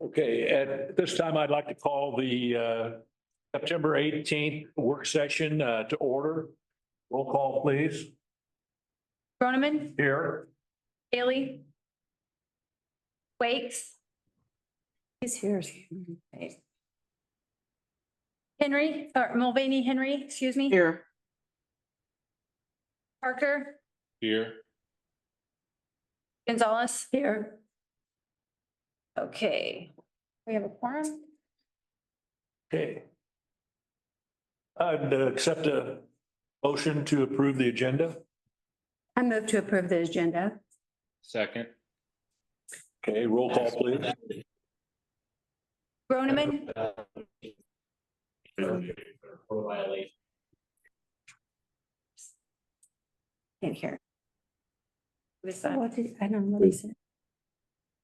Okay, at this time, I'd like to call the September 18th work session to order. Roll call, please. Groneman, Here. Haley, Wakes. He's here. Henry, or Mulvaney Henry, excuse me. Here. Parker, Here. Gonzalez. Here. Okay, we have a quorum. Okay. I'd accept a motion to approve the agenda. I move to approve the agenda. Second. Okay, roll call, please. Groneman, Can't hear. Who's that? I don't know what he said.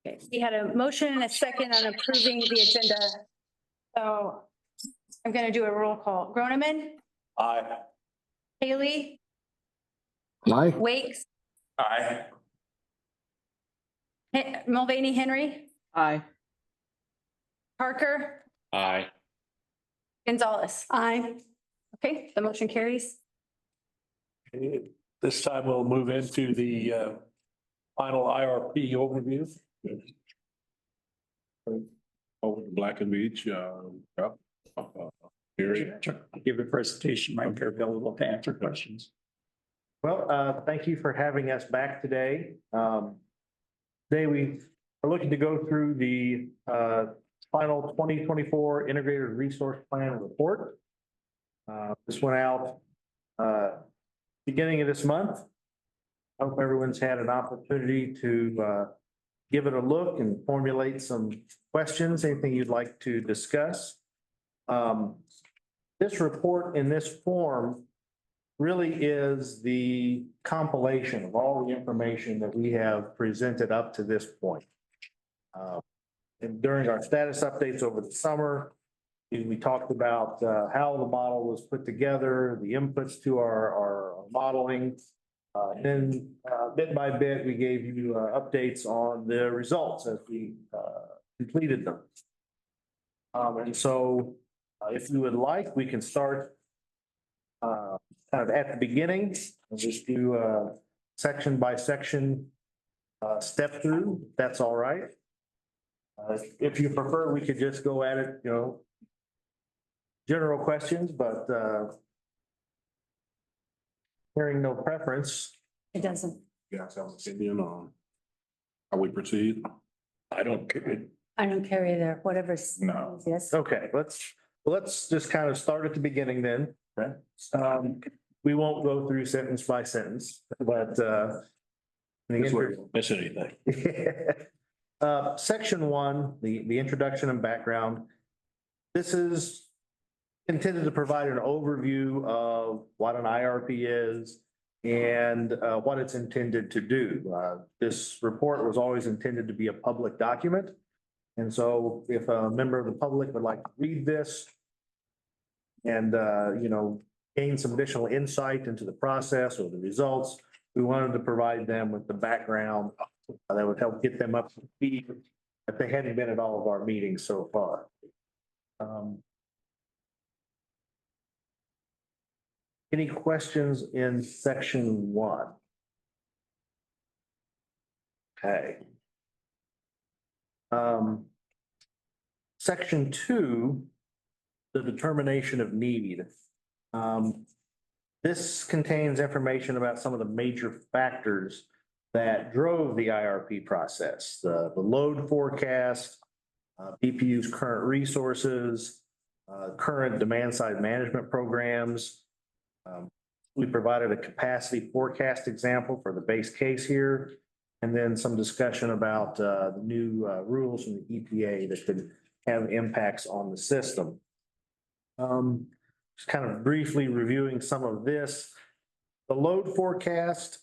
Okay, we had a motion and a second on approving the agenda. So I'm going to do a roll call. Groneman, Aye. Haley, Aye. Wakes, Aye. Mulvaney Henry, Aye. Parker, Aye. Gonzalez. Aye. Okay, the motion carries. Okay, this time we'll move into the final IRP overview. Over to Black and Beach, area. Give a presentation, might be available to answer questions. Well, thank you for having us back today. Today we are looking to go through the final 2024 Integrated Resource Plan report. This went out beginning of this month. I hope everyone's had an opportunity to give it a look and formulate some questions, anything you'd like to discuss. This report in this form really is the compilation of all the information that we have presented up to this point. And during our status updates over the summer, we talked about how the model was put together, the inputs to our modeling. Then bit by bit, we gave you updates on the results as we completed them. And so if you would like, we can start kind of at the beginning and just do section by section step through, if that's all right. If you prefer, we could just go at it, general questions, but hearing no preference. It doesn't. You guys have an opinion on how we proceed? I don't care. I don't care either, whatever's. No. Yes. Okay, let's just kind of start at the beginning then. We won't go through sentence by sentence, but Miss anything. Section 1, the introduction and background. This is intended to provide an overview of what an IRP is and what it's intended to do. This report was always intended to be a public document. And so if a member of the public would like to read this and, gain some additional insight into the process or the results, we wanted to provide them with the background that would help get them up to speed if they hadn't been at all of our meetings so far. Any questions in section 1? Okay. Section 2, the determination of need. This contains information about some of the major factors that drove the IRP process, the load forecast, BPU's current resources, current demand side management programs. We provided a capacity forecast example for the base case here, and then some discussion about the new rules from the EPA that could have impacts on the system. Just kind of briefly reviewing some of this. The load forecast,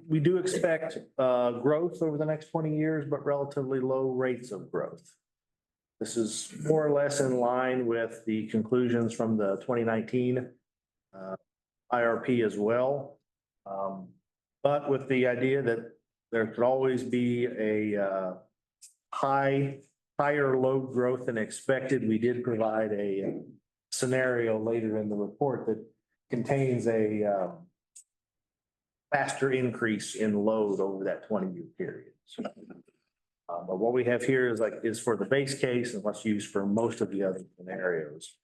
we do expect growth over the next 20 years, but relatively low rates of growth. This is more or less in line with the conclusions from the 2019 IRP as well. But with the idea that there could always be a higher load growth than expected, we did provide a scenario later in the report that contains a faster increase in load over that 20-year period. So, but what we have here is for the base case and what's used for most of the other scenarios.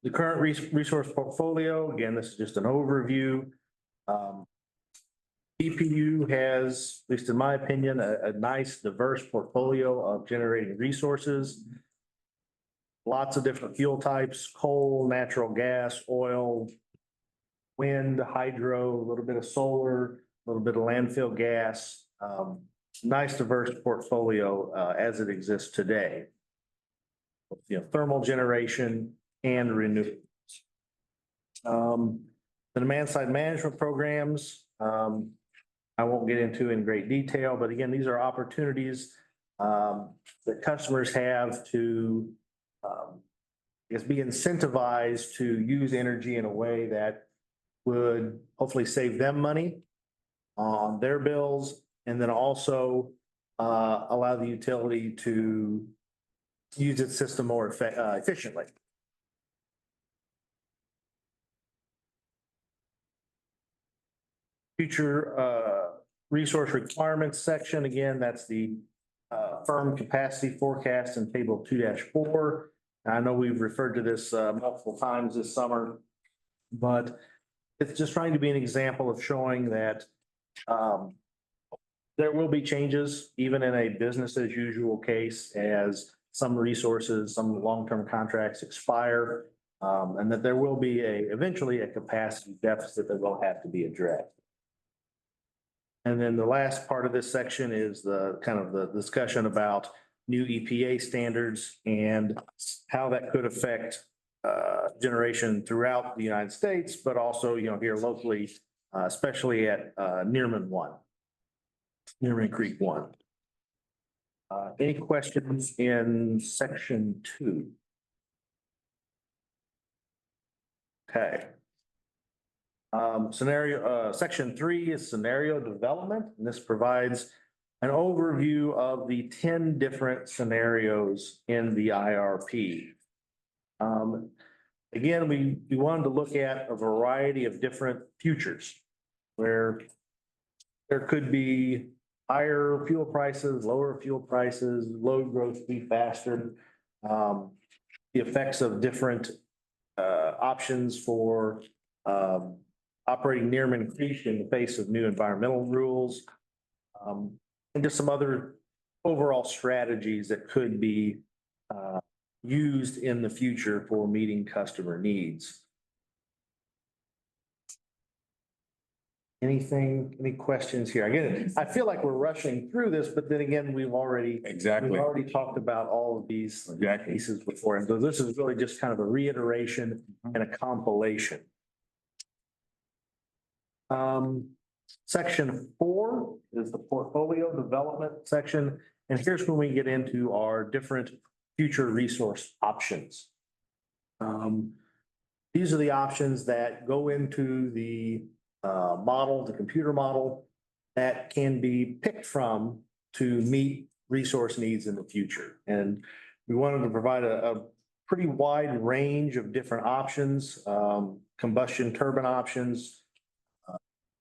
The current resource portfolio, again, this is just an overview. EPU has, at least in my opinion, a nice diverse portfolio of generating resources. Lots of different fuel types: coal, natural gas, oil, wind, hydro, a little bit of solar, a little bit of landfill gas. Nice diverse portfolio as it exists today. Thermal generation and renewables. The demand side management programs, I won't get into in great detail, but again, these are opportunities that customers have to be incentivized to use energy in a way that would hopefully save them money on their bills, and then also allow the utility to use its system more efficiently. Future resource requirements section, again, that's the firm capacity forecast in table 2-4. I know we've referred to this multiple times this summer, but it's just trying to be an example of showing that there will be changes even in a business as usual case as some resources, some long-term contracts expire, and that there will be eventually a capacity deficit that will have to be addressed. And then the last part of this section is the kind of the discussion about new EPA standards and how that could affect generation throughout the United States, but also, here locally, especially at Nearman Creek 1. Any questions in section 2? Okay. Section 3 is scenario development, and this provides an overview of the 10 different scenarios in the IRP. Again, we wanted to look at a variety of different futures where there could be higher fuel prices, lower fuel prices, load growth be faster, the effects of different options for operating Nearman Creek in the face of new environmental rules, and just some other overall strategies that could be used in the future for meeting customer needs. Any questions here? Again, I feel like we're rushing through this, but then again, we've already talked about all of these pieces before. And so this is really just kind of a reiteration and a compilation. Section 4 is the portfolio development section. And here's when we get into our different future resource options. These are the options that go into the model, the computer model, that can be picked from to meet resource needs in the future. And we wanted to provide a pretty wide range of different options, combustion turbine options,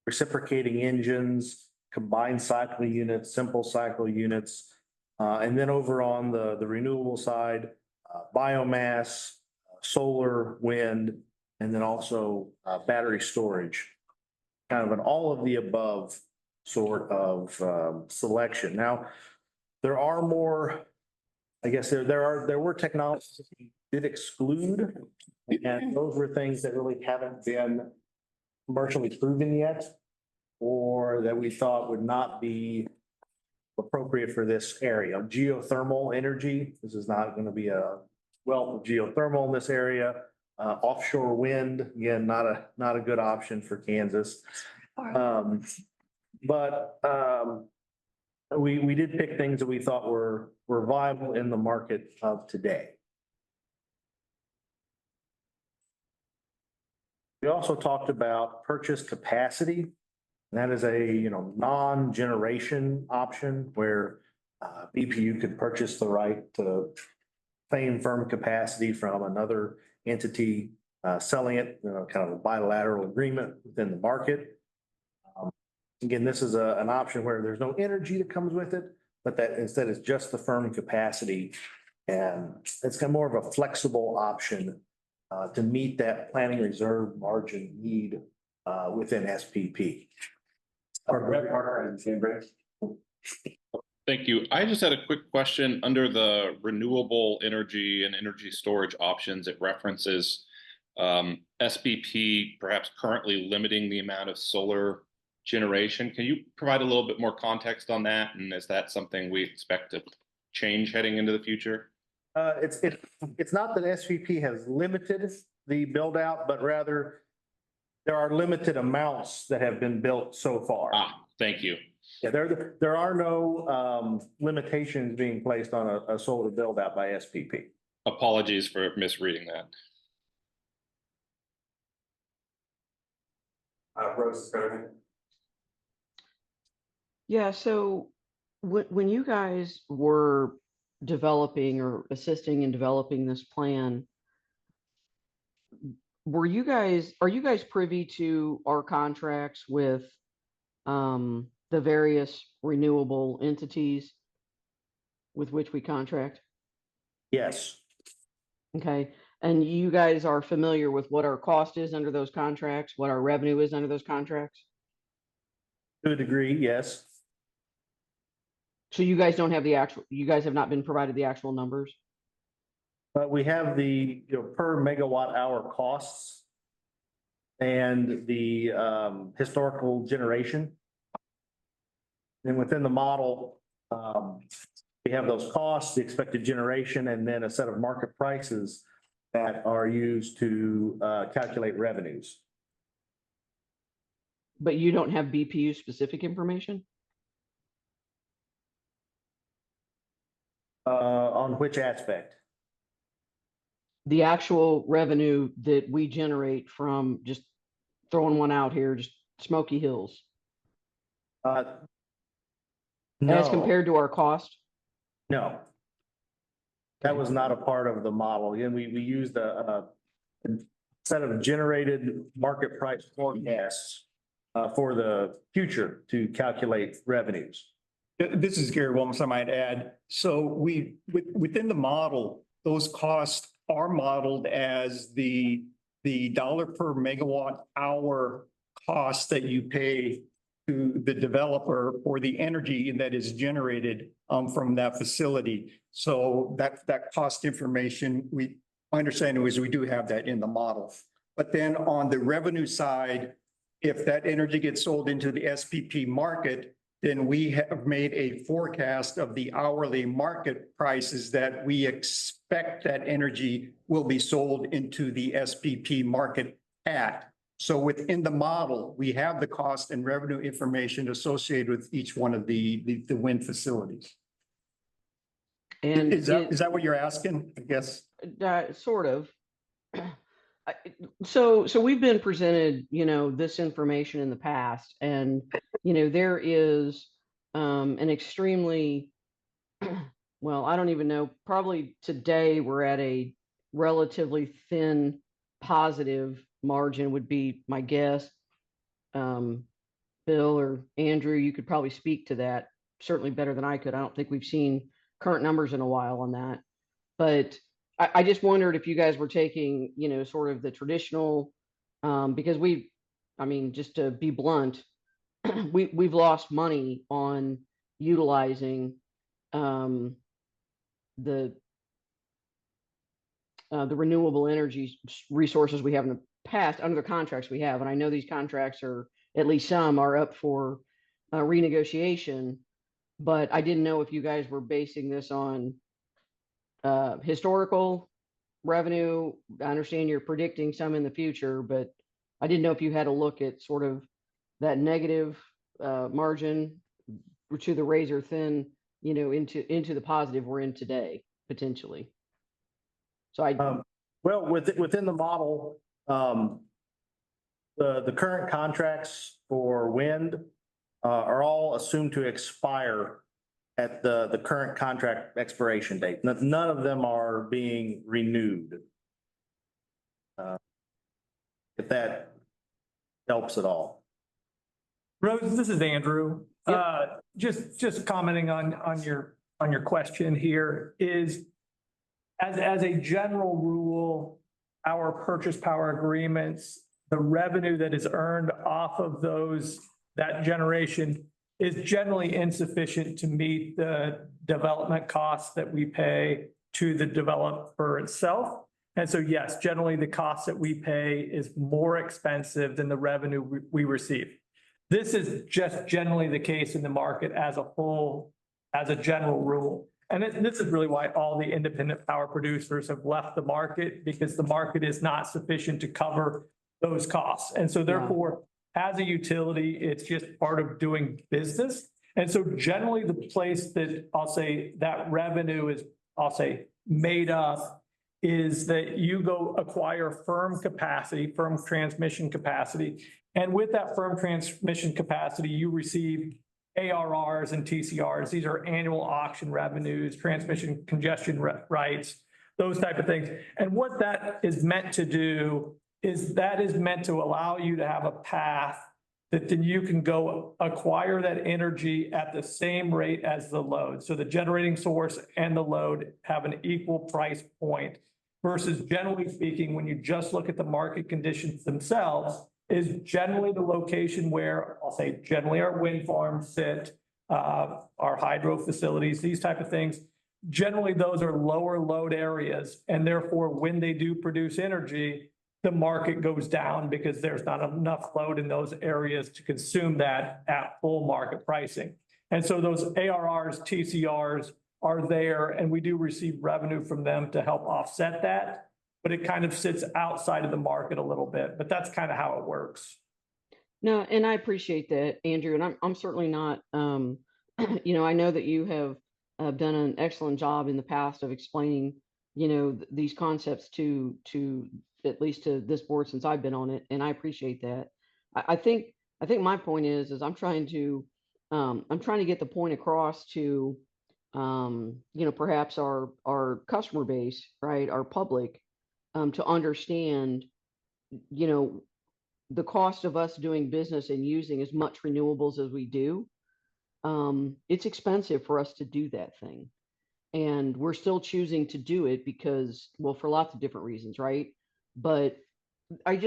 reciprocating engines, combined cycle units, simple cycle units, and then over on the renewable side, biomass, solar, wind, and then also battery storage. Kind of an all of the above sort of selection. Now, there are more, I guess there were technologies that we did exclude, and those were things that really haven't been commercially proven yet, or that we thought would not be appropriate for this area. Geothermal energy, this is not going to be a wealth of geothermal in this area. Offshore wind, again, not a good option for Kansas. But we did pick things that we thought were viable in the market of today. We also talked about purchase capacity. That is a non-generation option where BPU could purchase the right to claim firm capacity from another entity, selling it, kind of a bilateral agreement within the market. Again, this is an option where there's no energy that comes with it, but that instead it's just the firm capacity. And it's kind of more of a flexible option to meet that planning reserve margin need within SPP. Thank you. I just had a quick question. Under the renewable energy and energy storage options, it references SPP perhaps currently limiting the amount of solar generation. Can you provide a little bit more context on that? And is that something we expect to change heading into the future? It's not that SPP has limited the build out, but rather there are limited amounts that have been built so far. Thank you. Yeah, there are no limitations being placed on a solar build out by SPP. Apologies for misreading that. Rose, Yeah, so when you guys were developing or assisting in developing this plan, are you guys privy to our contracts with the various renewable entities with which we contract? Yes, Okay, and you guys are familiar with what our cost is under those contracts, what our revenue is under those contracts? to a degree, yes. So you guys don't have you guys have not been provided the actual numbers? But we have the, per megawatt hour costs and the historical generation. And within the model, we have those costs, the expected generation, and then a set of market prices that are used to calculate revenues. But you don't have BPU specific information? On which aspect? The actual revenue that we generate from, just throwing one out here, just Smoky Hills, as No, compared to our cost? no. That was not a part of the model. Again, we used a set of generated market price forecasts for the future to calculate revenues. This is Gary Williams, I might add. So within the model, those costs are modeled as the dollar per megawatt hour cost that you pay to the developer for the energy that is generated from that facility. So that cost information, my understanding is we do have that in the model. But then on the revenue side, if that energy gets sold into the SPP market, then we have made a forecast of the hourly market prices that we expect that energy will be sold into the SPP market at. So within the model, we have the cost and revenue information associated with each one of the wind facilities. And Is that what you're asking, I guess? sort of. So we've been presented, this information in the past, and, there is an extremely, well, I don't even know, probably today we're at a relatively thin positive margin would be my guess. Bill or Andrew, you could probably speak to that certainly better than I could. I don't think we've seen current numbers in a while on that, but I just wondered if you guys were taking, sort of the traditional, because just to be blunt, we've lost money on utilizing the renewable energy resources we have in the past under the contracts we have. And I know these contracts are, at least some are up for renegotiation, but I didn't know if you guys were basing this on historical revenue. I understand you're predicting some in the future, but I didn't know if you had a look at sort of that negative margin to the razor thin, into the positive we're in today, potentially. So Well, within the model, the current contracts for wind are all assumed to expire at the current contract expiration date. None of them are being renewed. If that helps at all. Rose, this is Andrew. Yep. Just commenting on your question here is as a general rule, our purchase power agreements, the revenue that is earned off of that generation is generally insufficient to meet the development costs that we pay to the developer itself. And so, yes, generally the cost that we pay is more expensive than the revenue we receive. This is just generally the case in the market as a whole, as a general rule. And this is really why all the independent power producers have left the market, because the market is not sufficient to cover those costs. And so therefore, as a utility, it's just part of doing business. And so generally the place that I'll say that revenue is, I'll say, made up is that you go acquire firm capacity, firm transmission capacity. And with that firm transmission capacity, you receive ARRs and TCRs. These are annual auction revenues, transmission congestion rights, those type of things. And what that is meant to do is that is meant to allow you to have a path that then you can go acquire that energy at the same rate as the load. So the generating source and the load have an equal price point versus generally speaking, when you just look at the market conditions themselves, is generally the location where I'll say generally our wind farms sit, our hydro facilities, these type of things. Generally, those are lower load areas. And therefore, when they do produce energy, the market goes down because there's not enough load in those areas to consume that at full market pricing. And so those ARRs, TCRs are there, and we do receive revenue from them to help offset that. But it kind of sits outside of the market a little bit, but that's kind of how it works. No, and I appreciate that, Andrew, and I'm certainly not, I know that you have done an excellent job in the past of explaining, these concepts to at least to this board since I've been on it, and I appreciate that. I think my point is I'm trying to get the point across to, perhaps our customer base, right, our public, to understand, the cost of us doing business and using as much renewables as we do. It's expensive for us to do that thing. And we're still choosing to do it because, well, for lots of different reasons, right? But I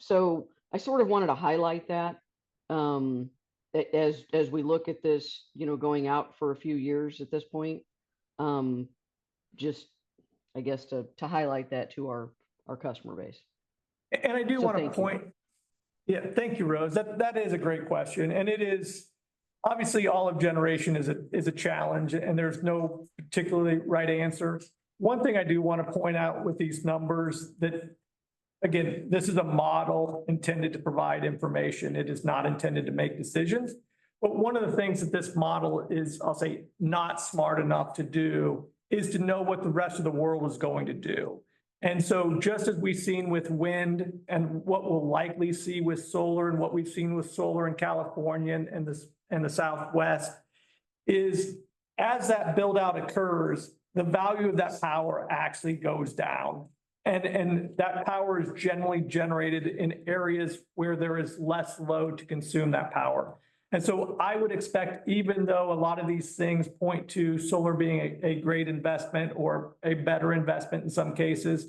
sort of wanted to highlight that as we look at this, going out for a few years at this point. Just, I guess, to highlight that to our customer base. And I do So want to thank you. point, thank you, Rose. That is a great question. And it is, obviously, all of generation is a challenge, and there's no particularly right answer. One thing I do want to point out with these numbers that, again, this is a model intended to provide information. It is not intended to make decisions. But one of the things that this model is, I'll say, not smart enough to do is to know what the rest of the world is going to do. And so just as we've seen with wind and what we'll likely see with solar and what we've seen with solar in California and the Southwest, is as that build out occurs, the value of that power actually goes down. And that power is generally generated in areas where there is less load to consume that power. And so I would expect, even though a lot of these things point to solar being a great investment or a better investment in some cases,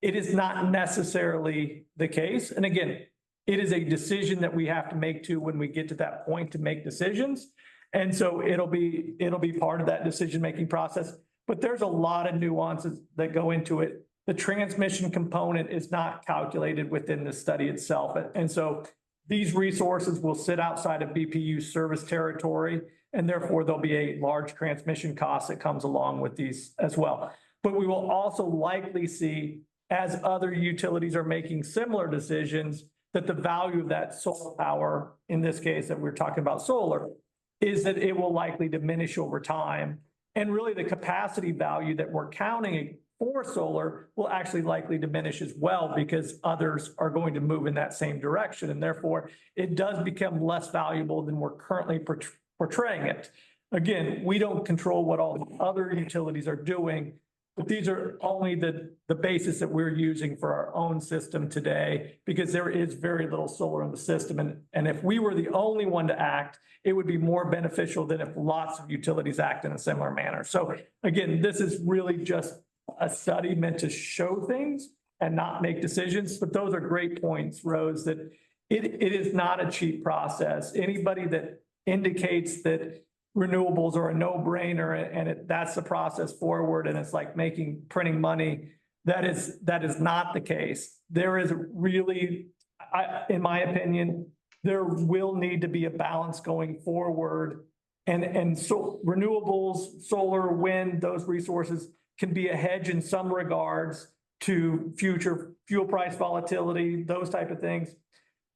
it is not necessarily the case. And again, it is a decision that we have to make to when we get to that point to make decisions. And so it'll be part of that decision-making process. But there's a lot of nuances that go into it. The transmission component is not calculated within the study itself. And so these resources will sit outside of BPU service territory, and therefore there'll be a large transmission cost that comes along with these as well. But we will also likely see, as other utilities are making similar decisions, that the value of that solar power, in this case that we're talking about solar, is that it will likely diminish over time. And really the capacity value that we're counting for solar will actually likely diminish as well, because others are going to move in that same direction. And therefore, it does become less valuable than we're currently portraying it. again, we don't control what all the other utilities are doing. But these are only the basis that we're using for our own system today, because there is very little solar in the system. And if we were the only one to act, it would be more beneficial than if lots of utilities act in a similar manner. So again, this is really just a study meant to show things and not make decisions. But those are great points, Rose, that it is not a cheap process. Anybody that indicates that renewables are a no-brainer and that's the process forward and it's like printing money, that is not the case. There is really, in my opinion, there will need to be a balance going forward. And so renewables, solar, wind, those resources can be a hedge in some regards to future fuel price volatility, those type of things.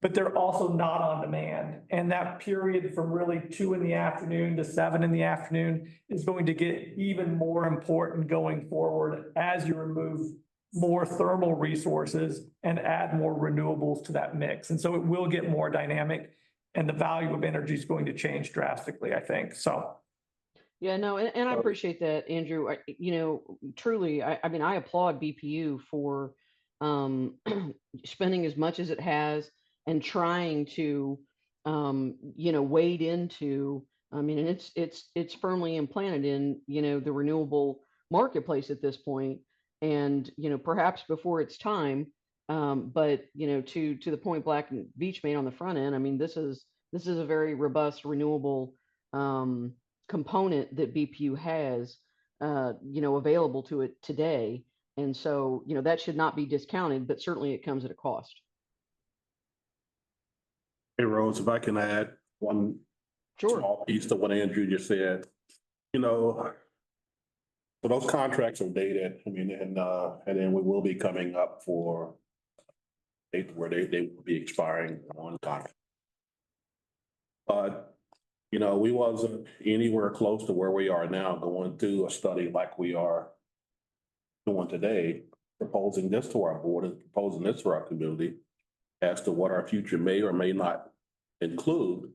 But they're also not on demand. And that period from really 2 p.m. to 7 p.m. is going to get even more important going forward as you remove more thermal resources and add more renewables to that mix. And so it will get more dynamic and the value of energy is going to change drastically, I think. So. Yeah, no, and I appreciate that, Andrew. Truly, I mean, I applaud BPU for spending as much as it has and trying to, wade into, and it's firmly implanted in, the renewable marketplace at this point. And, perhaps before it's time, but, to the point Black and Veatch made on the front end, I mean, this is a very robust renewable component that BPU has, available to it today. And so, that should not be discounted, but certainly it comes at a cost. Hey, Rose, if I can add one Sure. small piece to what Andrew just said, so those contracts are dated, and then we will be coming up for date where they will be expiring on contract. But, we wasn't anywhere close to where we are now going through a study like we are doing today, proposing this to our board and proposing this to our community as to what our future may or may not include.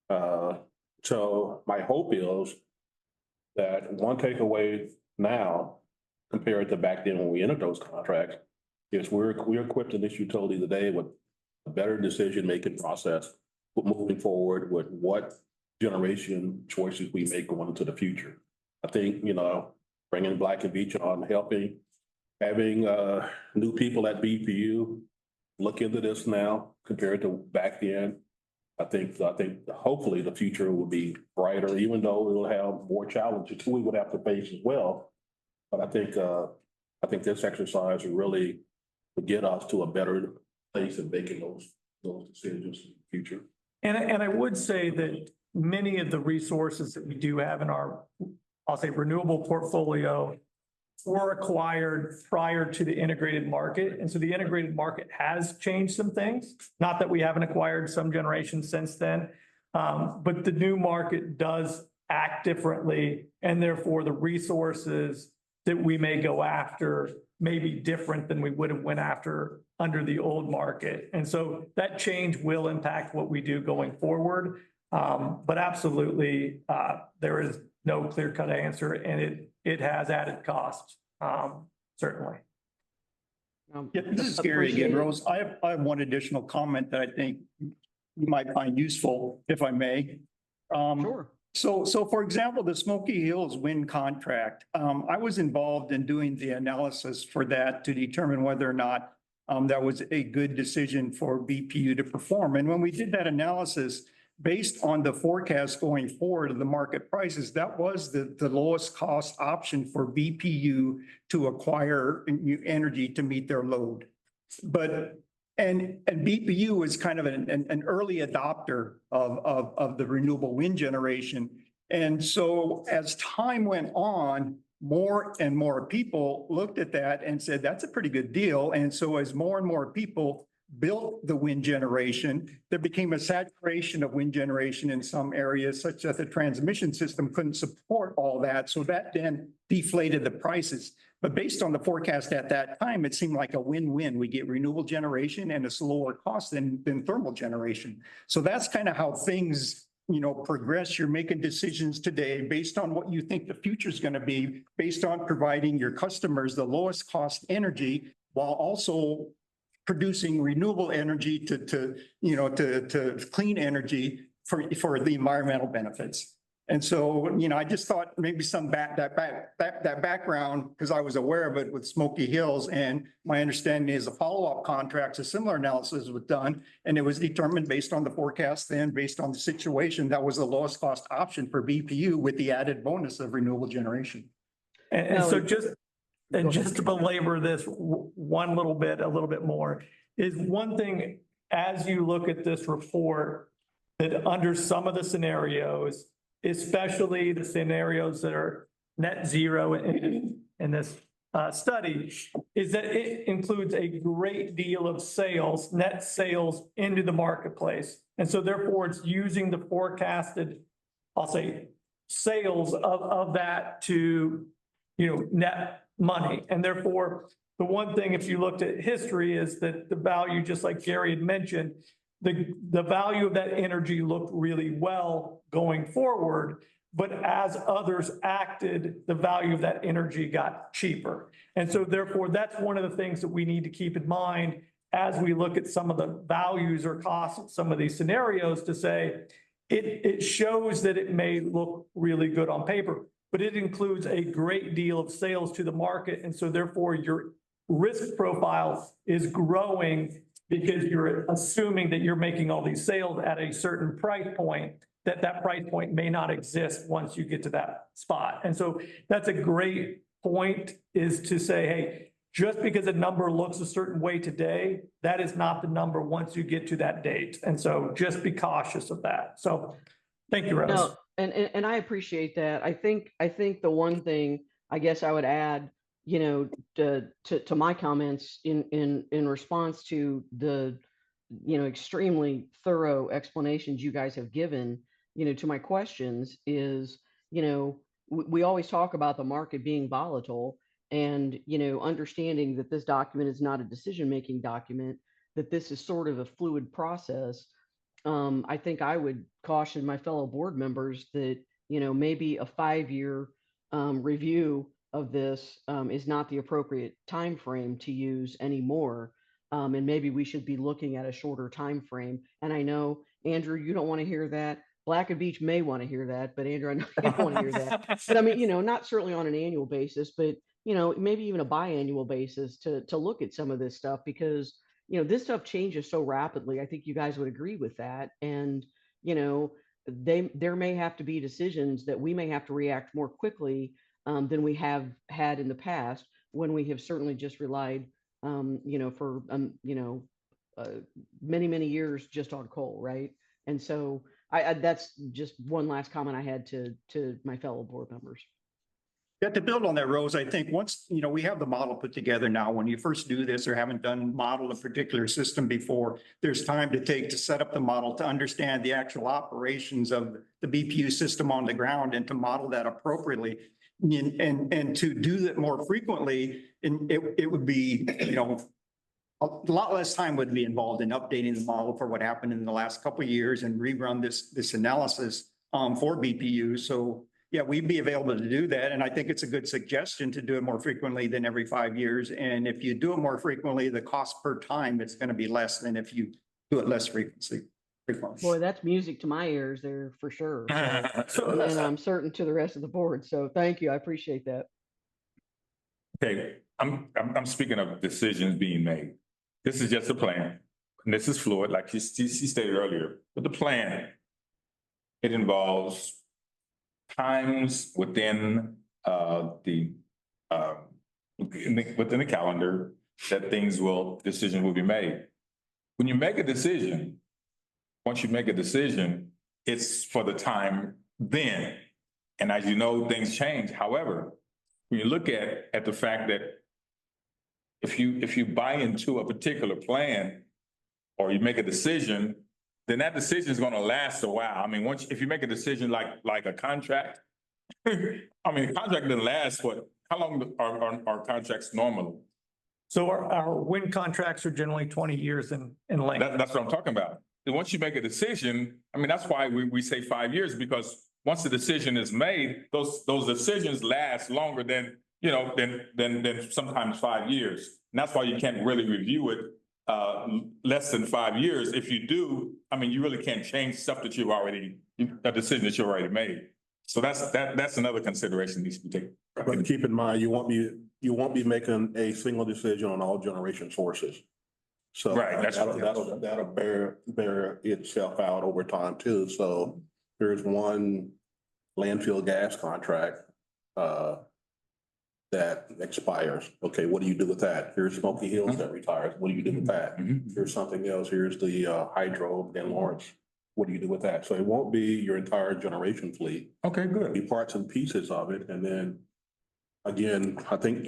So my hope is that one takeaway now compared to back then when we entered those contracts is we're equipped in this utility today with a better decision-making process moving forward with what generation choices we make going into the future. I think, bringing Black and Veatch on, having new people at BPU look into this now compared to back then. I think hopefully the future will be brighter, even though it will have more challenges we would have to face as well. But I think this exercise will really get us to a better place in making those decisions in the future. And I would say that many of the resources that we do have in our, I'll say, renewable portfolio were acquired prior to the integrated market. And so the integrated market has changed some things. Not that we haven't acquired some generation since then, but the new market does act differently. And therefore the resources that we may go after may be different than we would have went after under the old market. And so that change will impact what we do going forward. But absolutely, there is no clear-cut answer, and it has added costs, certainly. Yeah, this is Gary again, Rose. I have one additional comment that I think you might find useful, if I may. Sure. So for example, the Smoky Hills wind contract, I was involved in doing the analysis for that to determine whether or not that was a good decision for BPU to perform. And when we did that analysis, based on the forecast going forward of the market prices, that was the lowest cost option for BPU to acquire energy to meet their load. But and BPU is kind of an early adopter of the renewable wind generation. And so as time went on, more and more people looked at that and said, that's a pretty good deal. And so as more and more people built the wind generation, there became a saturation of wind generation in some areas such that the transmission system couldn't support all that. So that then deflated the prices. But based on the forecast at that time, it seemed like a win-win. We get renewable generation and it's lower cost than thermal generation. So that's kind of how things progress, you're making decisions today based on what you think the future is going to be, based on providing your customers the lowest cost energy while also producing renewable energy to clean energy for the environmental benefits. And so, I just thought maybe some that background, because I was aware of it with Smoky Hills, and my understanding is the follow-up contracts, a similar analysis was done, and it was determined based on the forecast then, based on the situation, that was the lowest cost option for BPU with the added bonus of renewable generation. And No, so and- just to belabor this a little bit more, is one thing, as you look at this report, that under some of the scenarios, especially the scenarios that are net zero in this study, is that it includes a great deal of sales, net sales into the marketplace. And so therefore, it's using the forecasted, I'll say, sales of that to, net money. And therefore, the one thing, if you looked at history, is that the value, just like Gary had mentioned, the value of that energy looked really well going forward, but as others acted, the value of that energy got cheaper. And so therefore, that's one of the things that we need to keep in mind as we look at some of the values or costs of some of these scenarios, to say it shows that it may look really good on paper, but it includes a great deal of sales to the market. And so therefore, your risk profile is growing, because you're assuming that you're making all these sales at a certain price point, that price point may not exist once you get to that spot. And so that's a great point, is to say, hey, just because a number looks a certain way today, that is not the number once you get to that date. And so just be cautious of that. So thank you, Rose. No, and I appreciate that. I think the one thing I guess I would add, to my comments in response to the, extremely thorough explanations you guys have given, to my questions is, we always talk about the market being volatile, and, understanding that this document is not a decision-making document, that this is sort of a fluid process. I think I would caution my fellow board members that, maybe a 5-year review of this is not the appropriate time frame to use anymore. And maybe we should be looking at a shorter time frame. And I know, Andrew, you don't want to hear that. Black and Beach may want to hear that, but Andrew, I know you don't want to hear that. But I mean, not certainly on an annual basis, but maybe even a biannual basis to look at some of this stuff, because this stuff changes so rapidly. I think you guys would agree with that. And there may have to be decisions that we may have to react more quickly than we have had in the past, when we have certainly just relied, for many years just on coal, right? And so I that's just one last comment I had to my fellow board members. Yeah, to build on that, Rose, I think once, we have the model put together now, when you first do this or haven't modeled a particular system before, there's time to set up the model, to understand the actual operations of the BPU system on the ground, and to model that appropriately. And to do that more frequently, and it would be, a lot less time would be involved in updating the model for what happened in the last couple of years, and rerun this analysis for BPU. So yeah, we'd be available to do that. And I think it's a good suggestion to do it more frequently than every 5 years. And if you do it more frequently, the cost per time, it's going to be less than if you do it less frequently. Boy, that's music to my ears there for sure. So, and I'm certain to the rest of the board. So thank you. I appreciate that. Okay, I'm speaking of decisions being made. This is just a plan. And this is fluid, like she stated earlier. But the plan, it involves times within within the calendar that decisions will be made. When you make a decision, once you make a decision, it's for the time then. And as you know, things change. However, when you look at the fact that if you buy into a particular plan or you make a decision, then that decision is going to last a while. I mean, if you make a decision like a contract, I mean, a contract doesn't last how long are contracts normally? So our wind contracts are generally 20 years in length. That's what I'm talking about. then once you make a decision, I mean, that's why we say 5 years, because once the decision is made, those decisions last longer than, you know, than sometimes 5 years. And that's why you can't really review it less than 5 years. If you do, I mean, you really can't change stuff that a decision that you already made. So that's another consideration needs to be taken. But keep in mind, you won't be making a single decision on all generation sources. So Right, that's true. that'll bear itself out over time too. So there's one landfill gas contract that expires. Okay, what do you do with that? Here's Smoky Hills that retires. What do you do with that? Here's something else. Here's the hydro in Lawrence. What do you do with that? So it won't be your entire generation fleet. Okay, It'll good. be parts and pieces of it. And then again, I think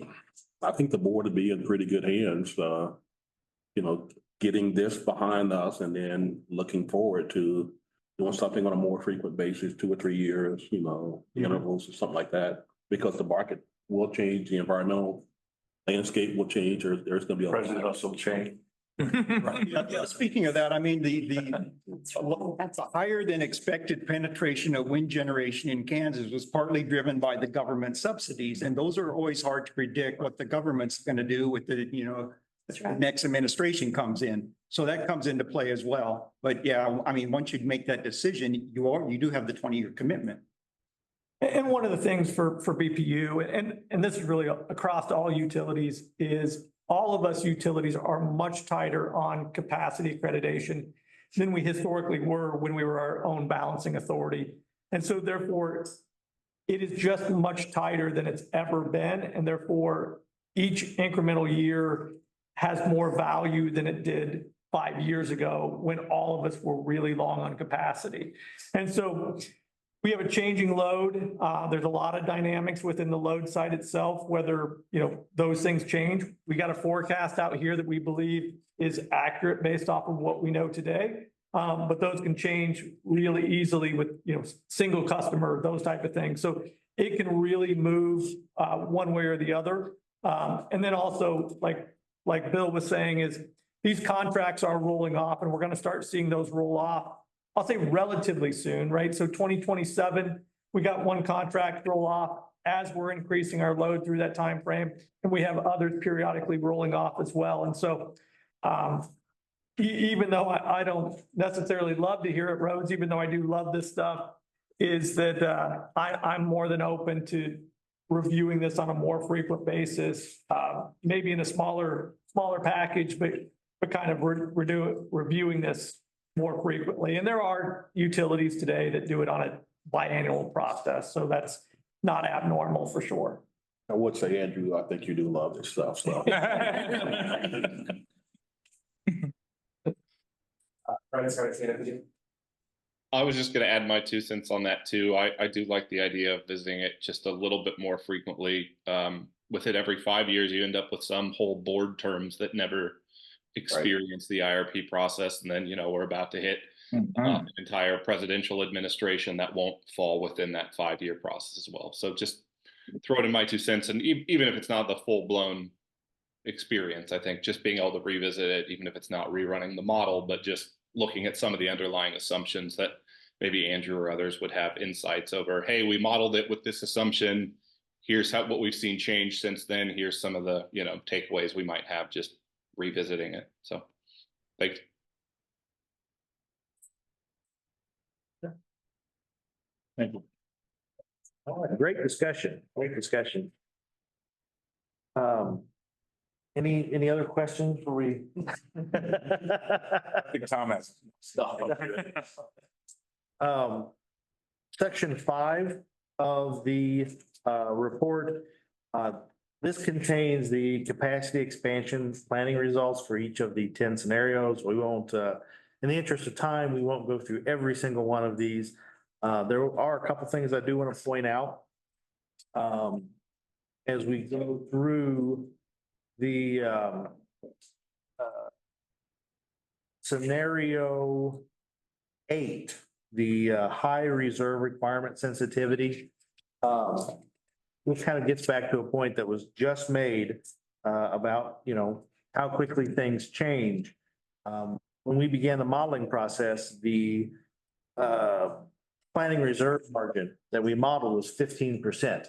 the board would be in pretty good hands, you know, getting this behind us and then looking forward to doing something on a more frequent basis, 2 or 3 years, you know, intervals or something like that. Because the market will change, the environmental landscape will change, or there's gonna be a Presidential change. Yeah, speaking of that, I mean, That's the higher than expected penetration of wind generation in Kansas was partly driven by the government subsidies. And those are always hard to predict what the government's going to do with the, you know, the next administration comes in. So that comes into play as well. But yeah, I mean, once you make that decision, you do have the 20-year commitment. And one of the things for BPU, and this is really across all utilities, is all of us utilities are much tighter on capacity accreditation than we historically were when we were our own balancing authority. And so therefore, it is just much tighter than it's ever been. And therefore, each incremental year has more value than it did 5 years ago when all of us were really long on capacity. And so we have a changing load. There's a lot of dynamics within the load side itself, whether, you know, those things change. We got a forecast out here that we believe is accurate based off of what we know today. But those can change really easily with, you know, single customer, those type of things. So it can really move one way or the other. And then also, like Bill was saying, is these contracts are rolling off and we're going to start seeing those roll off. I'll say relatively soon, right? So 2027, we got one contract roll off as we're increasing our load through that time frame, and we have others periodically rolling off as well. And so even though I don't necessarily love to hear it, Rhodes, even though I do love this stuff, is that I'm more than open to reviewing this on a more frequent basis, maybe in a smaller package, but kind of reviewing this more frequently. And there are utilities today that do it on a biannual process. So that's not abnormal for sure. I would say, Andrew, I think you do love this stuff, so. I was just gonna add my 2 cents on that too. I do like the idea of visiting it just a little bit more frequently. With it every 5 years, you end up with some whole board terms that never experience the IRP process. And then, you know, we're about to hit an entire presidential administration that won't fall within that 5-year process as well. So just throw it in my 2 cents. And even if it's not the full blown experience, I think just being able to revisit it, even if it's not rerunning the model, but just looking at some of the underlying assumptions that maybe Andrew or others would have insights over. Hey, we modeled it with this assumption. Here's what we've seen change since then. Here's some of the, you know, takeaways we might have just revisiting it. So thanks. Thank you. All right, great discussion, great discussion. Any other questions before we? Big comments. Section 5 of the report. This contains the capacity expansion planning results for each of the 10 scenarios. We won't, in the interest of time, we won't go through every single one of these. There are a couple things I do want to point out. As we go through the scenario 8, the high reserve requirement sensitivity. Which kind of gets back to a point that was just made about, you know, how quickly things change. when we began the modeling process, the planning reserve margin that we modeled was 15%.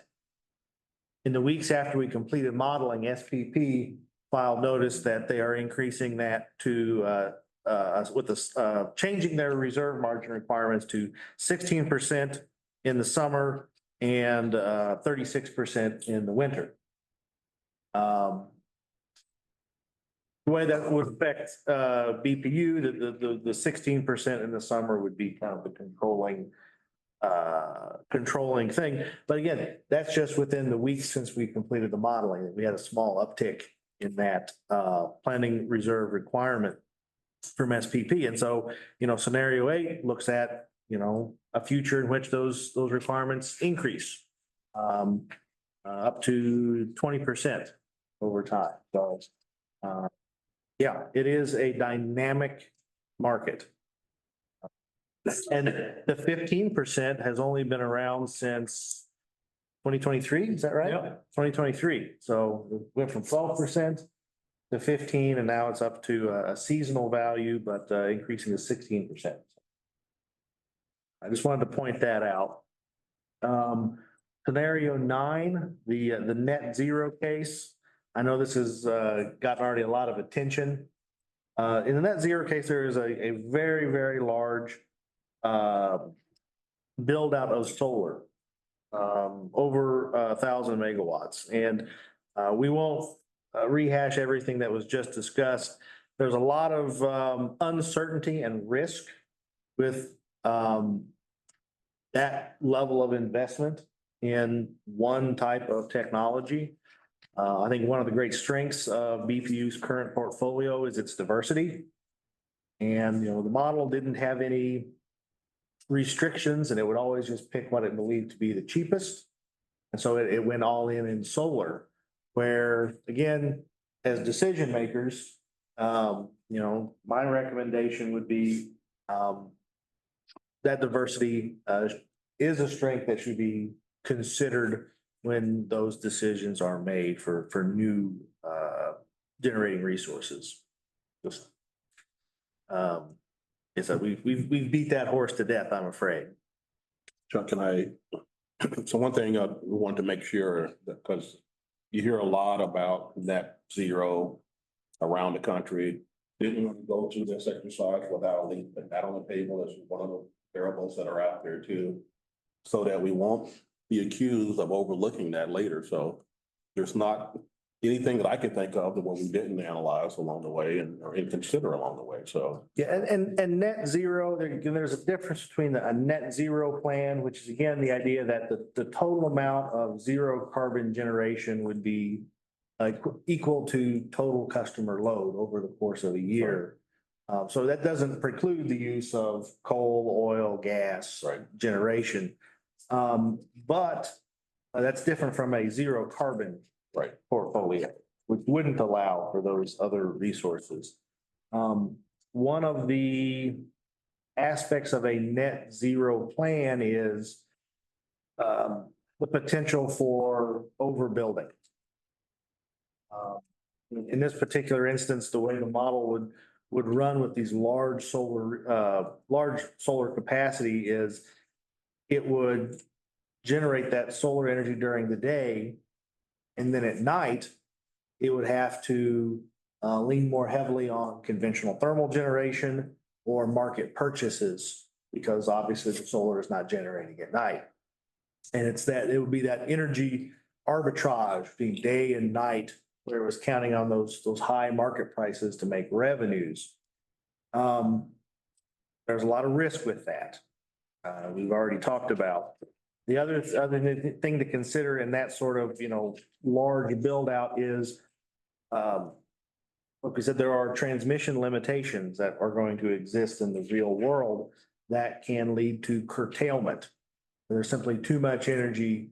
In the weeks after we completed modeling, SPP filed notice that they are increasing that to changing their reserve margin requirements to 16% in the summer and 36% in the winter. The way that would affect BPU, the 16% in the summer would be kind of the controlling thing. But again, that's just within the weeks since we completed the modeling. We had a small uptick in that planning reserve requirement from SPP. And so, scenario 8 looks at, a future in which those requirements increase up to 20% over time. So, yeah, it is a dynamic market. And the 15% has only been around since 2023, is that right? Yeah. 2023. So we went from 12% to 15, and now it's up to a seasonal value, but increasing to 16%. I just wanted to point that out. Scenario 9, the net zero case. I know this has gotten already a lot of attention. In the net zero case, there is a very, very large build out of solar, over 1,000 megawatts. And we won't rehash everything that was just discussed. There's a lot of uncertainty and risk with that level of investment in one type of technology. I think one of the great strengths of BPU's current portfolio is its diversity. And, the model didn't have any restrictions, and it would always just pick what it believed to be the cheapest. And so it went all in solar, where again, as decision makers, my recommendation would be that diversity is a strength that should be considered when those decisions are made for new generating resources. Just we've beat that horse to death, I'm afraid. Chuck, so one thing we want to make sure that, because you hear a lot about net zero around the country. Didn't want to go through this exercise without leaving that on the table as one of the variables that are out there too, so that we won't be accused of overlooking that later. So there's not anything that I can think of that we didn't analyze along the way or consider along the way. So yeah, and net zero, there's a difference between a net zero plan, which is again the idea that the total amount of zero carbon generation would be equal to total customer load over the course of a year. So that doesn't preclude the use of coal, oil, gas generation. But that's different from a zero carbon portfolio, which wouldn't allow for those other resources. One of the aspects of a net zero plan is the potential for overbuilding. In this particular instance, the way the model would run with these large solar capacity is it would generate that solar energy during the day. And then at night, it would have to lean more heavily on conventional thermal generation or market purchases, because obviously the solar is not generating at night. And it would be that energy arbitrage between day and night, where it was counting on those high market prices to make revenues. There's a lot of risk with that. We've already talked about. The other thing to consider in that sort of, large build out is, like we said, there are transmission limitations that are going to exist in the real world that can lead to curtailment. There's simply too much energy,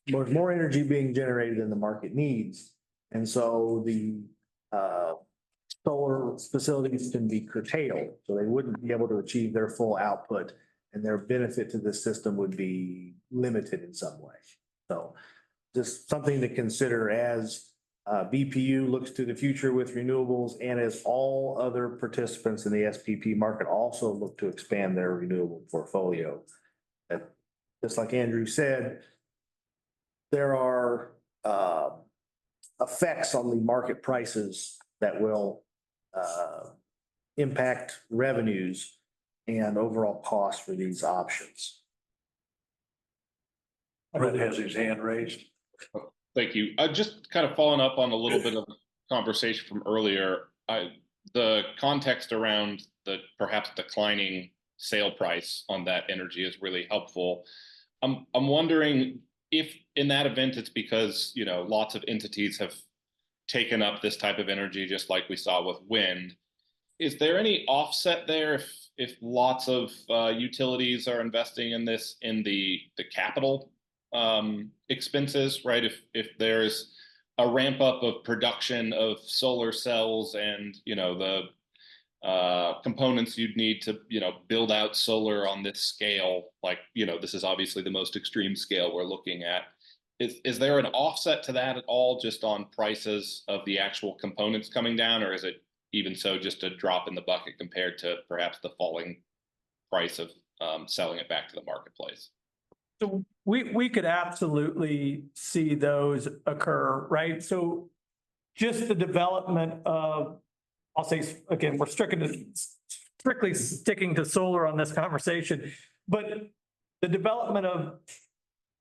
more energy being generated than the market needs. And so the solar facilities can be curtailed, so they wouldn't be able to achieve their full output, and their benefit to the system would be limited in some way. So just something to consider as BPU looks to the future with renewables, and as all other participants in the SPP market also look to expand their renewable portfolio. And just like Andrew said, there are effects on the market prices that will impact revenues and overall costs for these options. Brett has his hand raised. Thank you. Just kind of following up on a little bit of conversation from earlier. The context around the perhaps declining sale price on that energy is really helpful. I'm wondering if in that event it's because, you know, lots of entities have taken up this type of energy, just like we saw with wind. Is there any offset there if lots of utilities are investing in this in the capital expenses, right? If there's a ramp up of production of solar cells and, you know, the components you'd need to, you know, build out solar on this scale, like, you know, this is obviously the most extreme scale we're looking at. Is there an offset to that at all, just on prices of the actual components coming down, or is it even so just a drop in the bucket compared to perhaps the falling price of selling it back to the marketplace? So we could absolutely see those occur, right? So just the development of, I'll say, again, we're strictly sticking to solar on this conversation, but the development of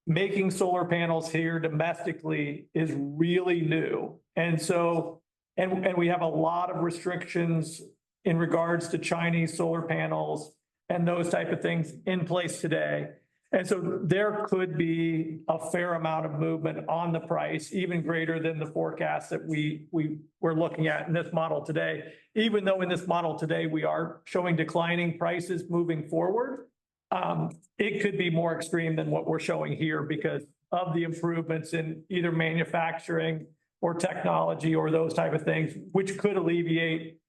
making solar panels here domestically is really new. And so, and we have a lot of restrictions in regards to Chinese solar panels and those type of things in place today. And so there could be a fair amount of movement on the price, even greater than the forecast that we're looking at in this model today. Even though in this model today, we are showing declining prices moving forward, it could be more extreme than what we're showing here because of the improvements in either manufacturing or technology or those type of things, which could alleviate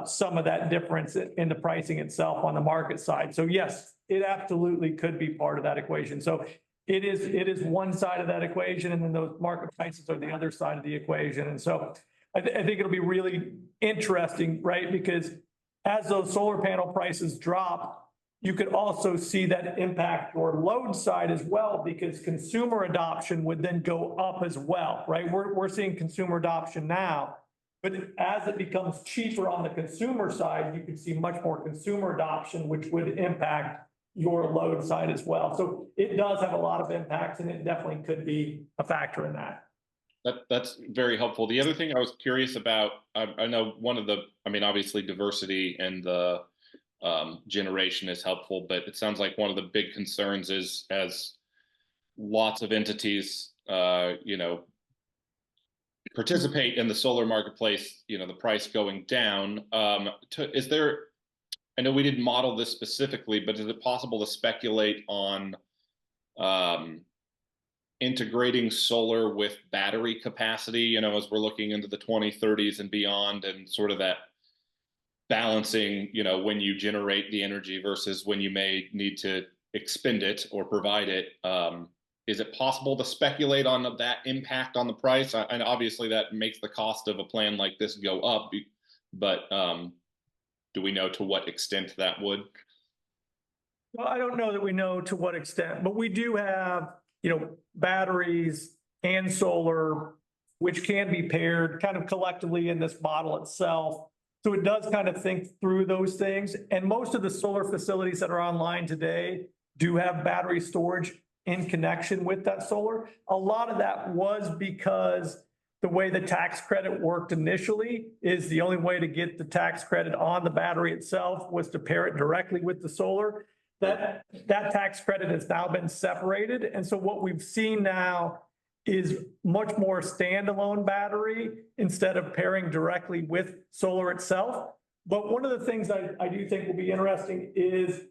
some of that difference in the pricing itself on the market side. So yes, it absolutely could be part of that equation. So it is one side of that equation, and then those market prices are the other side of the equation. And so I think it'll be really interesting, right? Because as those solar panel prices drop, you could also see that impact your load side as well, because consumer adoption would then go up as well, right? We're seeing consumer adoption now, but as it becomes cheaper on the consumer side, you could see much more consumer adoption, which would impact your load side as well. So it does have a lot of impacts, and it definitely could be a factor in that. That's very helpful. The other thing I was curious about, I know one of the, I mean, obviously diversity and the generation is helpful, but it sounds like one of the big concerns is as lots of entities, you know, participate in the solar marketplace, you know, the price going down. Is there, I know we didn't model this specifically, but is it possible to speculate on integrating solar with battery capacity, you know, as we're looking into the 2030s and beyond, and sort of that balancing, you know, when you generate the energy versus when you may need to expend it or provide it? Is it possible to speculate on that impact on the price? And obviously that makes the cost of a plan like this go up, but do we know to what extent that would? Well, I don't know that we know to what extent, but we do have, you know, batteries and solar, which can be paired kind of collectively in this model itself. So it does kind of think through those things. And most of the solar facilities that are online today do have battery storage in connection with that solar. A lot of that was because the way the tax credit worked initially is the only way to get the tax credit on the battery itself was to pair it directly with the solar. That tax credit has now been separated. And so what we've seen now is much more standalone battery instead of pairing directly with solar itself. But one of the things I do think will be interesting is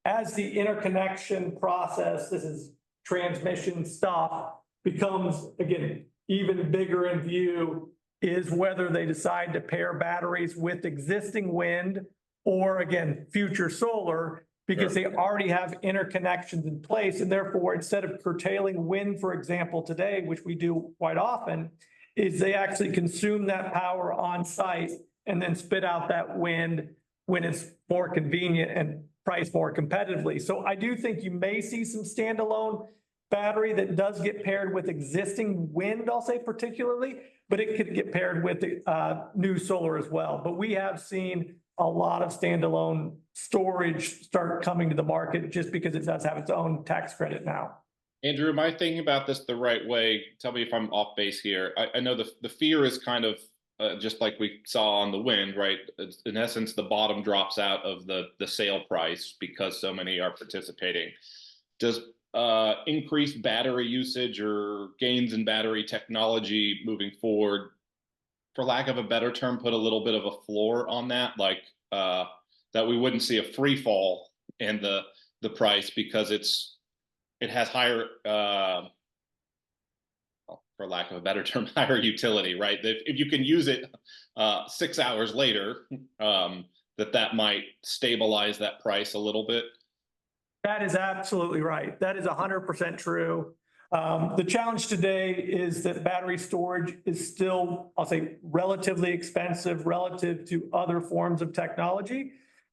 as the interconnection process, this is transmission stuff, becomes, again, even bigger in view, is whether they decide to pair batteries with existing wind or, again, future solar, because they already have interconnections in place. And therefore, instead of curtailing wind, for example, today, which we do quite often, is they actually consume that power on site and then spit out that wind when it's more convenient and priced more competitively. So I do think you may see some standalone battery that does get paired with existing wind, I'll say particularly, but it could get paired with new solar as well. But we have seen a lot of standalone storage start coming to the market just because it does have its own tax credit now. Andrew, am I thinking about this the right way? Tell me if I'm off base here. I know the fear is kind of just like we saw on the wind, right? In essence, the bottom drops out of the sale price because so many are participating. Does increased battery usage or gains in battery technology moving forward, for lack of a better term, put a little bit of a floor on that, like that we wouldn't see a free fall in the price because it has higher, for lack of a better term, higher utility, right? If you can use it 6 hours later, that might stabilize that price a little bit. That is absolutely right. That is 100% true. The challenge today is that battery storage is still, I'll say, relatively expensive relative to other forms of technology.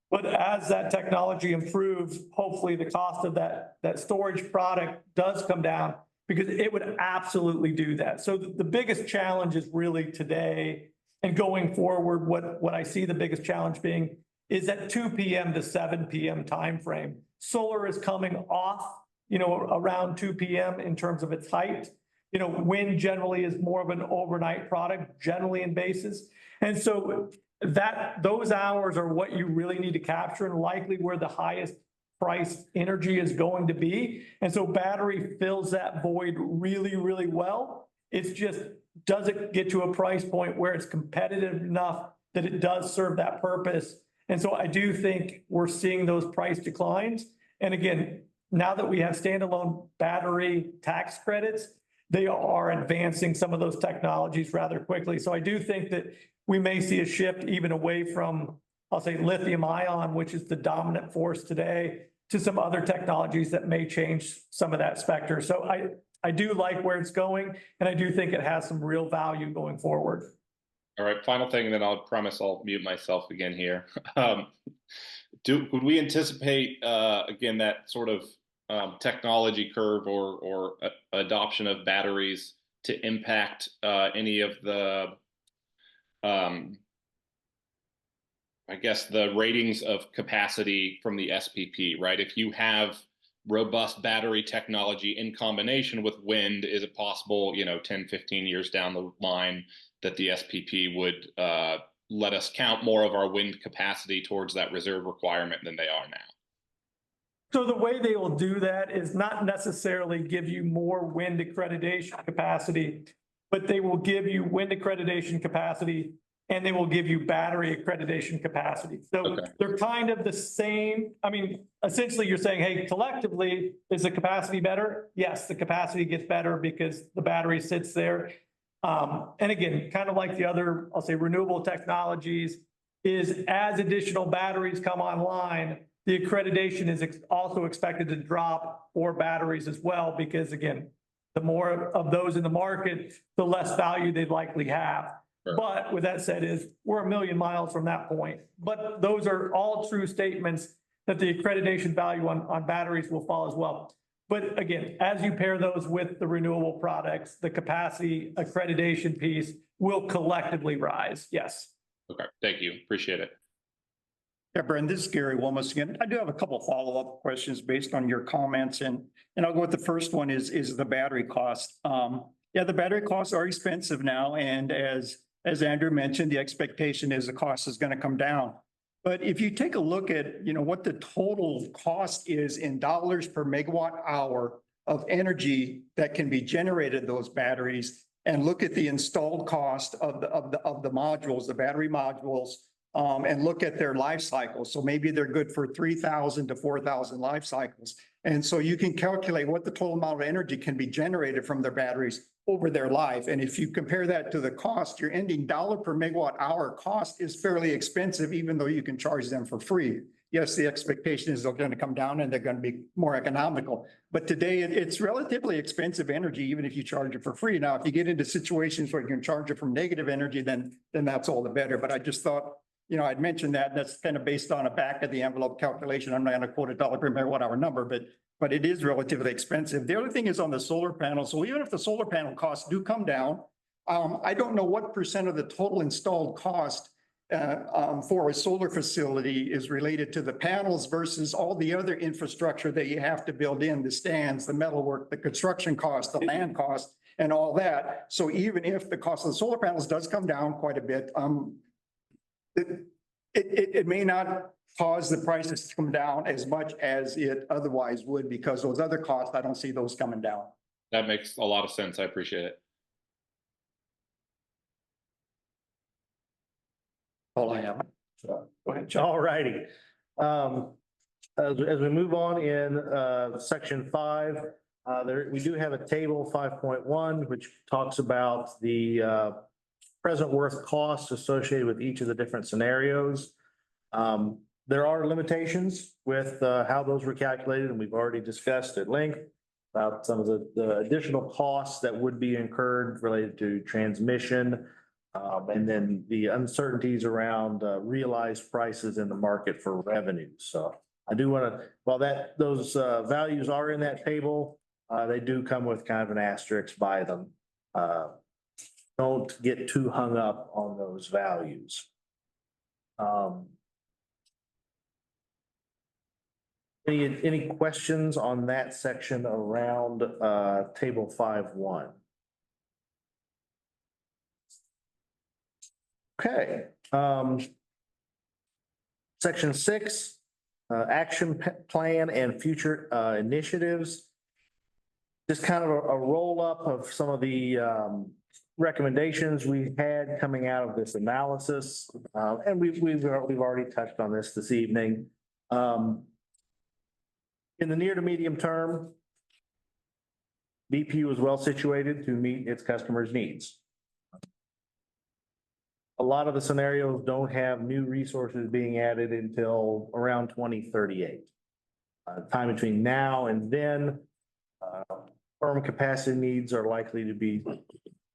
But as that technology improves, hopefully the cost of that storage product does come down because it would absolutely do that. So the biggest challenge is really today and going forward, what I see the biggest challenge being is that 2 p.m. to 7 p.m. timeframe. Solar is coming off, around 2 p.m. in terms of its height. Wind generally is more of an overnight product, generally in basis. And so those hours are what you really need to capture and likely where the highest price energy is going to be. And so battery fills that void really, really well. It's just, does it get to a price point where it's competitive enough that it does serve that purpose? And so I do think we're seeing those price declines. And again, now that we have standalone battery tax credits, they are advancing some of those technologies rather quickly. So I do think that we may see a shift even away from, I'll say, lithium ion, which is the dominant force today, to some other technologies that may change some of that spectrum. So I do like where it's going, and I do think it has some real value going forward. All right, final thing, and then I'll promise I'll mute myself again here. Would we anticipate, again, that sort of technology curve or adoption of batteries to impact any of the, I guess, the ratings of capacity from the SPP, right? If you have robust battery technology in combination with wind, is it possible, 10, 15 years down the line that the SPP would let us count more of our wind capacity towards that reserve requirement than they are now? So the way they will do that is not necessarily give you more wind accreditation capacity, but they will give you wind accreditation capacity and they will give you battery accreditation capacity. So they're kind of the same. I mean, essentially you're saying, hey, collectively, is the capacity better? Yes, the capacity gets better because the battery sits there. And again, kind of like the other, I'll say, renewable technologies, is as additional batteries come online, the accreditation is also expected to drop for batteries as well, because again, the more of those in the market, the less value they'd likely have. Sure. But with that said, we're a million miles from that point. But those are all true statements that the accreditation value on batteries will fall as well. But again, as you pair those with the renewable products, the capacity accreditation piece will collectively rise. Yes. Okay, thank you. Appreciate it. Yeah, Brendan, this is Gary Wilmus again. I do have a couple of follow-up questions based on your comments, and I'll go with the first one is the battery cost. Yeah, the battery costs are expensive now, and as Andrew mentioned, the expectation is the cost is going to come down. But if you take a look at, what the total cost is in dollars per megawatt hour of energy that can be generated those batteries, and look at the installed cost of the modules, the battery modules, and look at their life cycles. So maybe they're good for 3,000 to 4,000 life cycles. And so you can calculate what the total amount of energy can be generated from their batteries over their life. And if you compare that to the cost, your ending dollar per megawatt hour cost is fairly expensive, even though you can charge them for free. yes, the expectation is they're going to come down and they're going to be more economical. But today it's relatively expensive energy, even if you charge it for free. Now, if you get into situations where you can charge it from negative energy, then that's all the better. But I just thought, I'd mentioned that that's kind of based on a back of the envelope calculation. I'm not going to quote a dollar per megawatt hour number, but it is relatively expensive. The other thing is on the solar panel. So even if the solar panel costs do come down, I don't know what percent of the total installed cost for a solar facility is related to the panels versus all the other infrastructure that you have to build in, the stands, the metalwork, the construction cost, the land cost, and all that. So even if the cost of the solar panels does come down quite a bit, it may not cause the prices to come down as much as it otherwise would, because those other costs, I don't see those coming down. That makes a lot of sense. I appreciate it. All I have. Go ahead. All righty. As we move on in section 5, we do have a table 5.1, which talks about the present worth costs associated with each of the different scenarios. There are limitations with how those were calculated, and we've already discussed at length about some of the additional costs that would be incurred related to transmission, and then the uncertainties around realized prices in the market for revenue. So I do want to, while those values are in that table, they do come with kind of an asterisk by them. Don't get too hung up on those values. Any questions on that section around table 5.1? Okay. Section 6, action plan and future initiatives. Just kind of a roll up of some of the recommendations we had coming out of this analysis. And we've already touched on this evening. In the near to medium term, BPU is well situated to meet its customers' needs. A lot of the scenarios don't have new resources being added until around 2038. Time between now and then, firm capacity needs are likely to be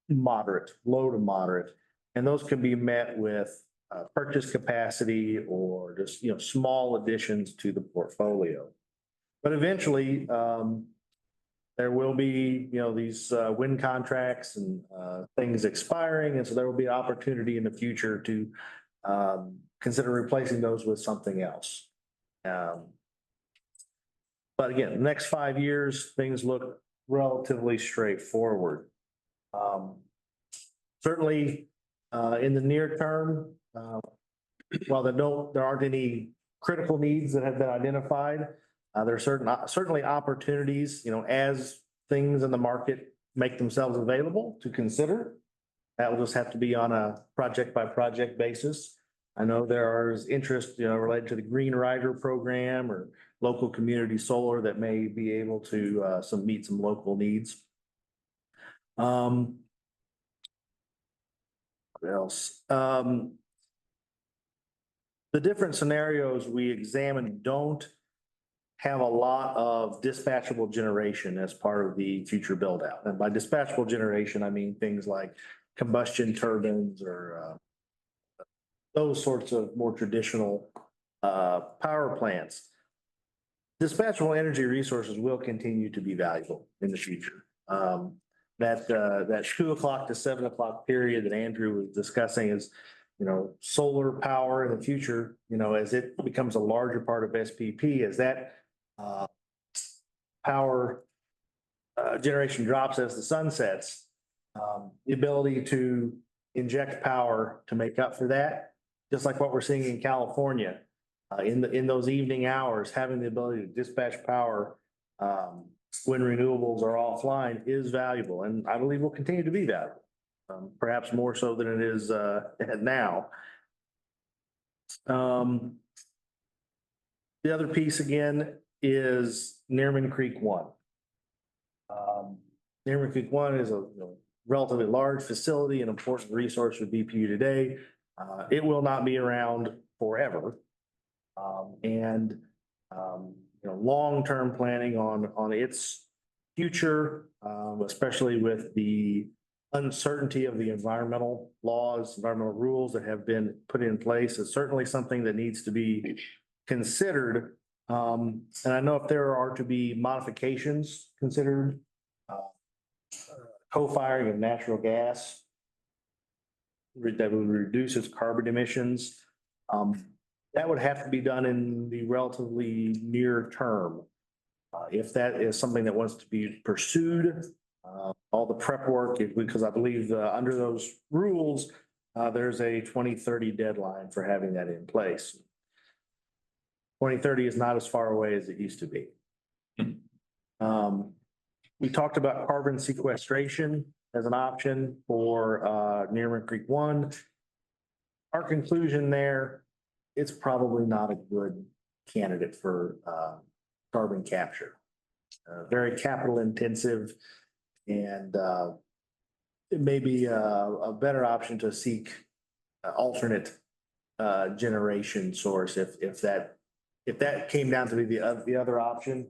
moderate, low to moderate, and those can be met with purchase capacity or just small additions to the portfolio. But eventually, there will be, these wind contracts and things expiring. And so there will be an opportunity in the future to consider replacing those with something else. But again, the next 5 years, things look relatively straightforward. Certainly, in the near term, while there aren't any critical needs that have been identified, there are certainly opportunities, as things in the market make themselves available to consider. That will just have to be on a project by project basis. I know there is interest, related to the Green Rider program or local community solar that may be able to meet some local needs. What else? The different scenarios we examined don't have a lot of dispatchable generation as part of the future build out. And by dispatchable generation, I mean things like combustion turbines or those sorts of more traditional power plants. Dispatchable energy resources will continue to be valuable in the future. That 2 o'clock to 7 o'clock period that Andrew was discussing is, solar power in the future, as it becomes a larger part of SPP, as that power generation drops as the sun sets, the ability to inject power to make up for that, just like what we're seeing in California, in those evening hours, having the ability to dispatch power when renewables are offline is valuable, and I believe will continue to be valuable, perhaps more so than it is now. The other piece again is Nearman Creek 1. Nearman Creek 1 is a relatively large facility, an important resource for BPU today. It will not be around forever. And, long-term planning on its future, especially with the uncertainty of the environmental laws, environmental rules that have been put in place is certainly something that needs to be considered. And I know if there are to be modifications considered, co-firing of natural gas that would reduce its carbon emissions. That would have to be done in the relatively near term. If that is something that wants to be pursued, all the prep work, because I believe under those rules, there's a 2030 deadline for having that in place. 2030 is not as far away as it used to be. We talked about carbon sequestration as an option for Nearman Creek 1. Our conclusion there, it's probably not a good candidate for carbon capture. Very capital intensive, and it may be a better option to seek alternate generation source if that came down to be the other option.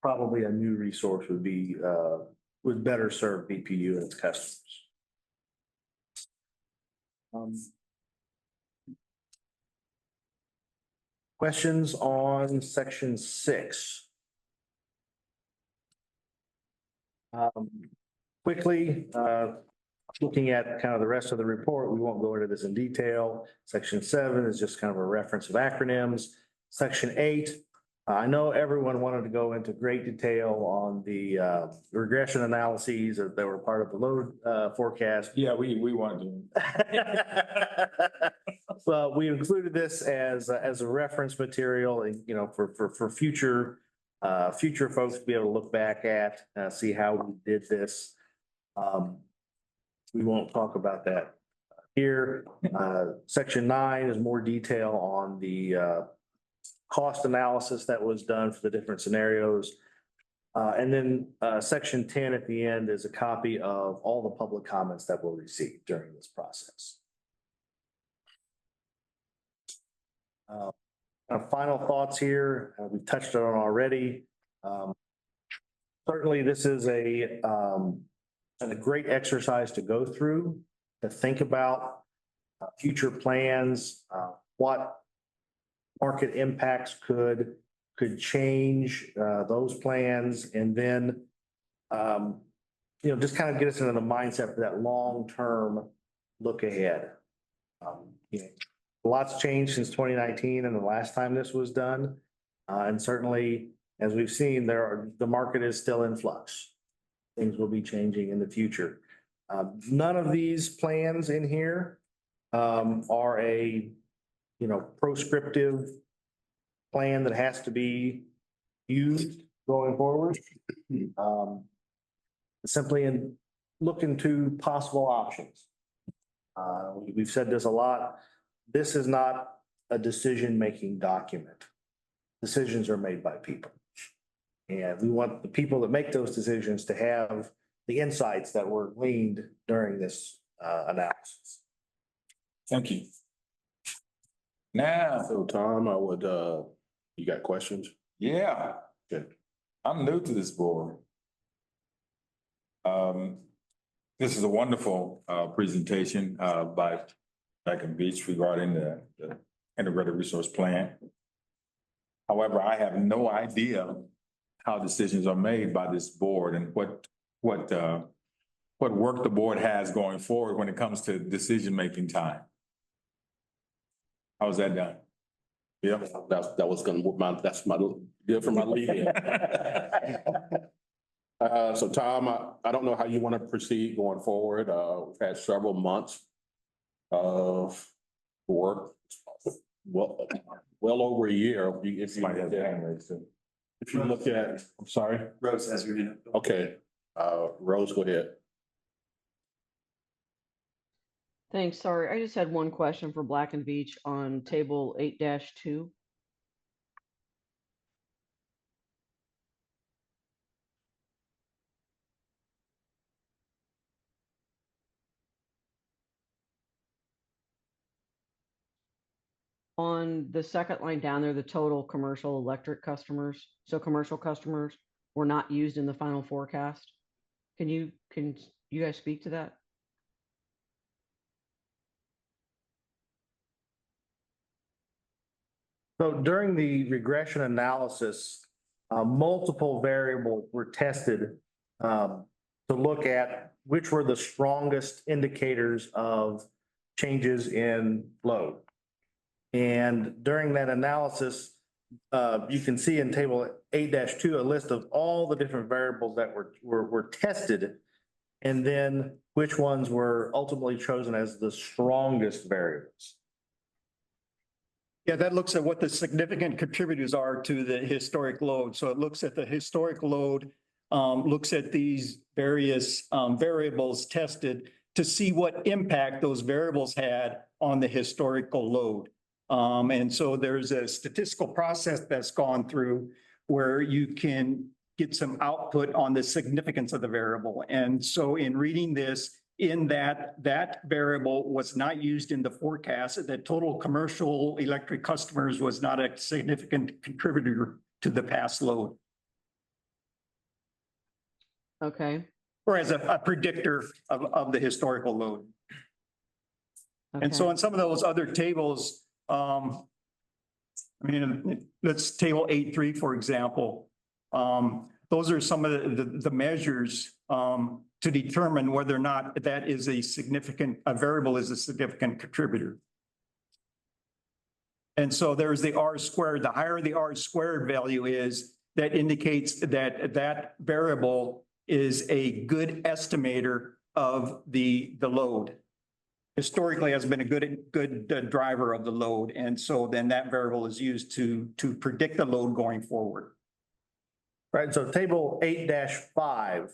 Probably a new resource would better serve BPU and its customers. Questions on section 6? Quickly, looking at kind of the rest of the report, we won't go into this in detail. Section 7 is just kind of a reference of acronyms. Section 8, I know everyone wanted to go into great detail on the regression analyses that were part of the load forecast. Yeah, we wanted to. Well, we included this as a reference material, and for future folks to be able to look back at, see how we did this. We won't talk about that here. Section 9 is more detail on the cost analysis that was done for the different scenarios. And then section 10 at the end is a copy of all the public comments that we'll receive during this process. Final thoughts here, we've touched on already. Certainly, this is a great exercise to go through, to think about future plans, what market impacts could change those plans, and then just kind of get us into the mindset for that long-term look ahead. Lots changed since 2019 and the last time this was done. And certainly, as we've seen, the market is still in flux. Things will be changing in the future. None of these plans in here are a proscriptive plan that has to be used going forward. Simply look into possible options. We've said this a lot. This is not a decision-making document. Decisions are made by people. And we want the people that make those decisions to have the insights that were gleaned during this analysis. Thank you. Now, So Tom, you got questions? yeah. Good. I'm new to this board. This is a wonderful presentation by Black and Beach regarding the integrated resource plan. However, I have no idea how decisions are made by this board and what work the board has going forward when it comes to decision-making time. How's that done? Yeah, that was that's my good for my lead in. So Tom, I don't know how you want to proceed going forward. We've had several months of work, well over a year. If you look at, I'm sorry. Rose has your hand. Okay, Rose, go ahead. Thanks. Sorry, I just had one question for Black and Beach on table 8-2. on the second line down there, the total commercial electric customers, so commercial customers were not used in the final forecast. Can you guys speak to that? So during the regression analysis, multiple variables were tested to look at which were the strongest indicators of changes in load. And during that analysis, you can see in table 8-2 a list of all the different variables that were tested, and then which ones were ultimately chosen as the strongest variables. Yeah, that looks at what the significant contributors are to the historic load. So it looks at the historic load, looks at these various variables tested to see what impact those variables had on the historical load. And so there's a statistical process that's gone through where you can get some output on the significance of the variable. And so in reading this, in that variable was not used in the forecast, that total commercial electric customers was not a significant contributor to the past load, Okay. or as a predictor of the historical load. And so Okay. in some of those other tables, I mean, let's table 8.3, for example. Those are some of the measures to determine whether or not that is a variable is a significant contributor. And so there's the R squared. The higher the R squared value is, that indicates that that variable is a good estimator of the load. Historically has been a good driver of the load. And so then that variable is used to predict the load going forward. Right, so table 8-5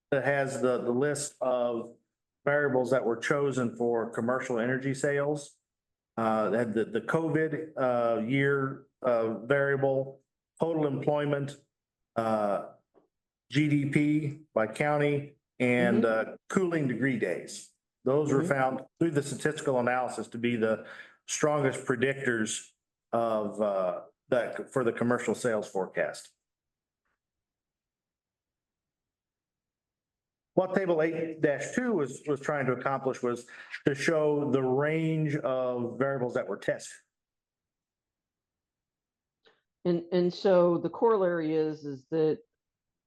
that has the list of variables that were chosen for commercial energy sales. Had the COVID year variable, total employment, GDP by county, and cooling degree days. Those were found through the statistical analysis to be the strongest predictors of that for the commercial sales forecast. What table 8-2 was trying to accomplish was to show the range of variables that were tested. And so the corollary is that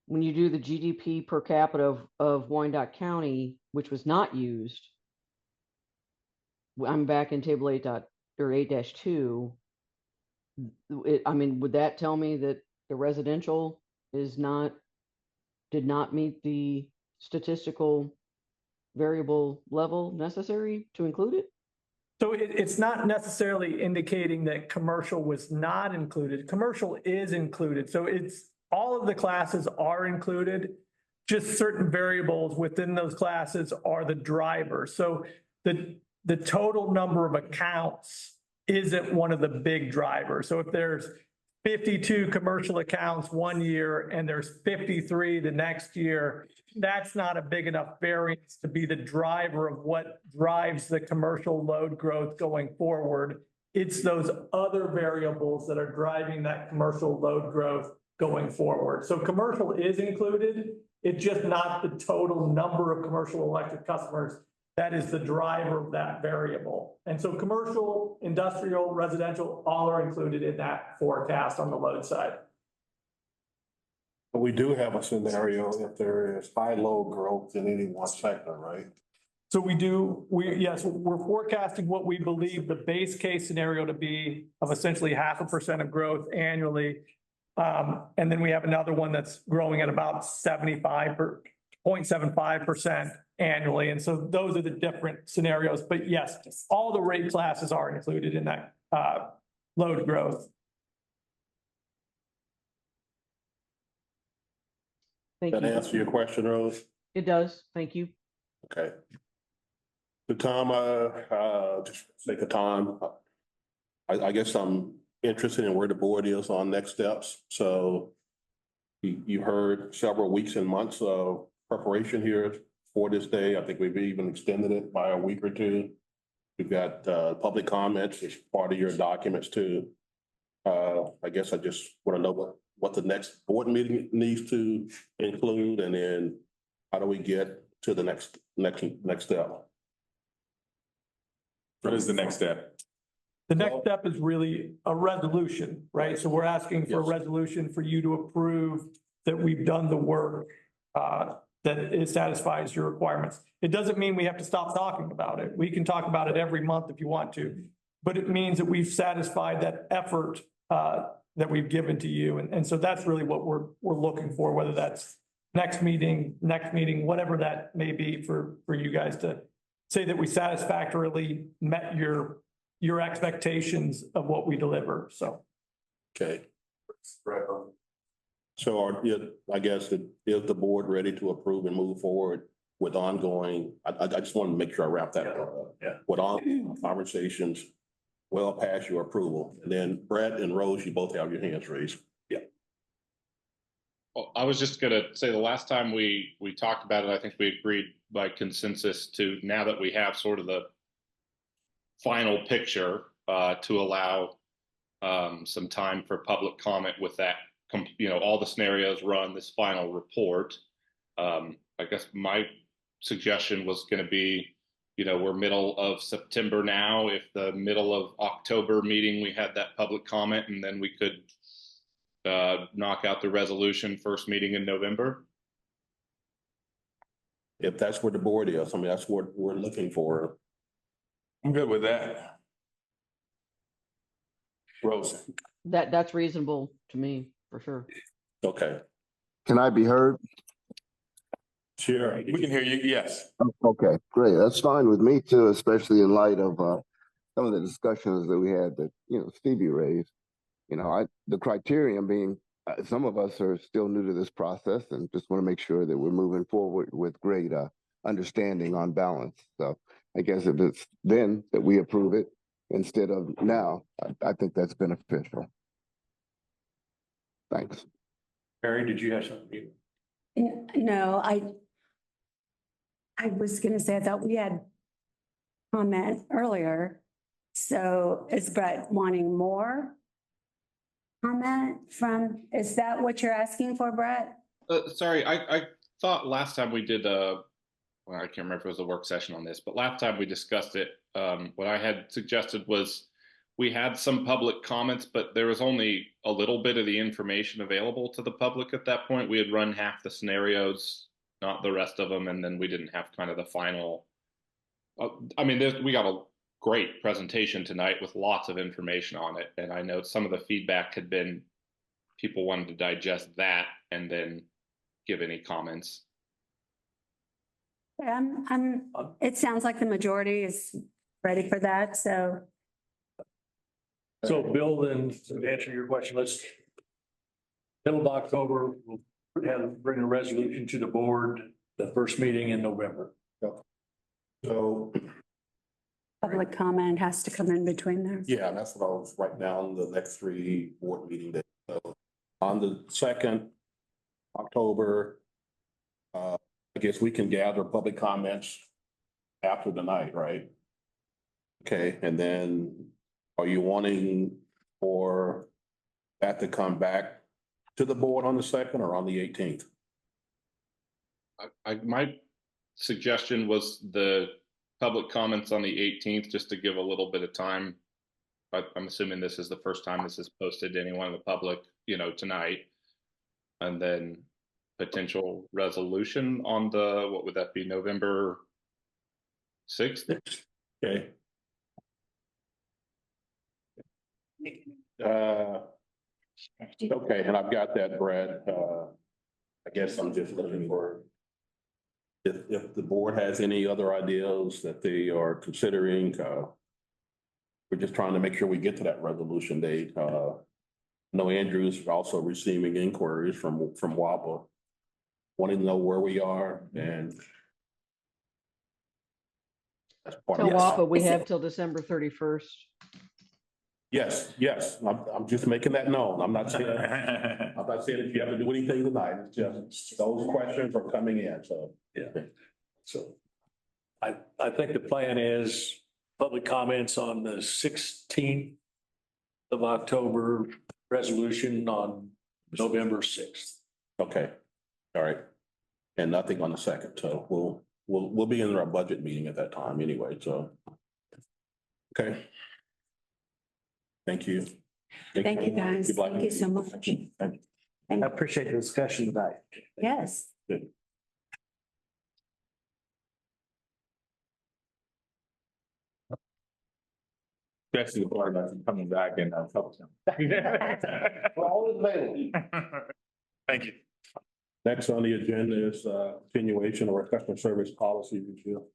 when you do the GDP per capita of Wyandotte County, which was not used, I'm back in table 8-2. I mean, would that tell me that the residential did not meet the statistical variable level necessary to include it? So it's not necessarily indicating that commercial was not included. Commercial is included. So it's all of the classes are included. Just certain variables within those classes are the driver. So the total number of accounts isn't one of the big drivers. So if there's 52 commercial accounts one year and there's 53 the next year, that's not a big enough variance to be the driver of what drives the commercial load growth going forward. It's those other variables that are driving that commercial load growth going forward. So commercial is included. It's just not the total number of commercial electric customers that is the driver of that variable. And so commercial, industrial, residential, all are included in that forecast on the load side. But we do have a scenario if there is high load growth in any one sector, right? So yes, we're forecasting what we believe the base case scenario to be of essentially 0.5% of growth annually. And then we have another one that's growing at about 0.75% annually. And so those are the different scenarios. But yes, all the rate classes are included in that load growth. Thank That you. answer your question, Rose? It does. Thank you. Okay. The time, just for the sake of time, I guess I'm interested in where the board is on next steps. So you heard several weeks and months of preparation here for this day. I think we've even extended it by a week or two. We've got, public comments as part of your documents too. I guess I just want to know what the next board meeting needs to include, and then how do we get to the next step? What is the next step? The next step is really a resolution, right? So we're asking for a Yes. resolution for you to approve that we've done the work that it satisfies your requirements. It doesn't mean we have to stop talking about it. We can talk about it every month if you want to. But it means that we've satisfied that effort that we've given to you. And so that's really what we're looking for, whether that's next meeting, whatever that may be for you guys to say that we satisfactorily met your expectations of what we deliver. So. Okay. So I guess, is the board ready to approve and move forward with ongoing, I just want to make sure I wrap that up. Yeah. With all conversations well past your approval, and then Brett and Rose, you both have your hands raised. Well, I was just gonna say, the last time we talked about it, I think we agreed by consensus to, now that we have sort of the final picture, to allow some time for public comment with that, all the scenarios run this final report. I guess my suggestion was gonna be, we're middle of September now. If the middle of October meeting, we had that public comment, and then we could knock out the resolution first meeting in November. If that's where the board is, I mean, that's what we're looking for. I'm good with that. Rose, That's reasonable to me, for sure. okay. Can I be heard? Sure. We can hear you, yes. Okay, great. That's fine with me too, especially in light of some of the discussions that we had that, Stevie raised. The criterion being, some of us are still new to this process and just want to make sure that we're moving forward with great understanding on balance. So I guess if it's then that we approve it instead of now, I think that's beneficial. Thanks. Mary, did you have something? No, I was gonna say, I thought we had comment earlier. So is Brett wanting more comment is that what you're asking for, Brett? Sorry, I thought last time we did well, I can't remember if it was a work session on this, but last time we discussed it, what I had suggested was we had some public comments, but there was only a little bit of the information available to the public at that point. We had run half the scenarios, not the rest of them, and then we didn't have kind of the final. We got a great presentation tonight with lots of information on it, and I know some of the feedback had been people wanted to digest that and then give any comments. It sounds like the majority is ready for that, so. So Bill, then to answer your question, let's middle of October, we'll bring a resolution to the board, the first meeting in November. So, Public comment has to come in between there. yeah, that's what I was writing down, the next 3 board meeting days. So on the 2nd October, I guess we can gather public comments after the night, right? Okay, and then are you wanting for that to come back to the board on the 2nd or on the 18th? My suggestion was the public comments on the 18th, just to give a little bit of time. I'm assuming this is the first time this is posted to anyone in the public, tonight. And then potential resolution on what would that be, November 6th? Okay. Okay, and I've got that, Brad. I guess I'm just looking for if the board has any other ideas that they are considering, we're just trying to make sure we get to that resolution date. I know Andrew's also receiving inquiries from WAPA, wanting to know where we are, and that's part Tell of WAPA we Is have it- till December 31st. Yes, I'm just making that known. I'm not saying that you have to do anything tonight. It's just those questions are coming in, so. Yeah. So I think the plan is public comments on the 16th of October resolution on November 6th. Okay, all right. And nothing on the second, so we'll be in our budget meeting at that time anyway, so. Okay. Thank you. Thank you, guys. You'd like Thank you so to- much. Thank you. I appreciate the discussion tonight. Yes. Especially the part about you coming back and help them. Thank you. Next on the agenda is continuation of our customer service policy review.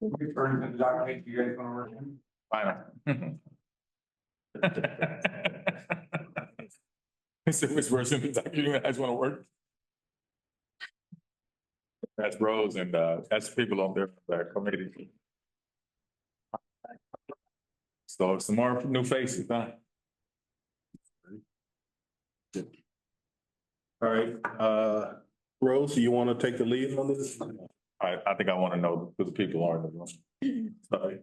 Referring to the document you guys want to work in? Fine. So which version of the document you guys want to work? That's Rose and that's people on their committee. So some more new faces, huh? All right, Rose, do you want to take the lead on this? I think I want to know who the people are in the room. Sorry.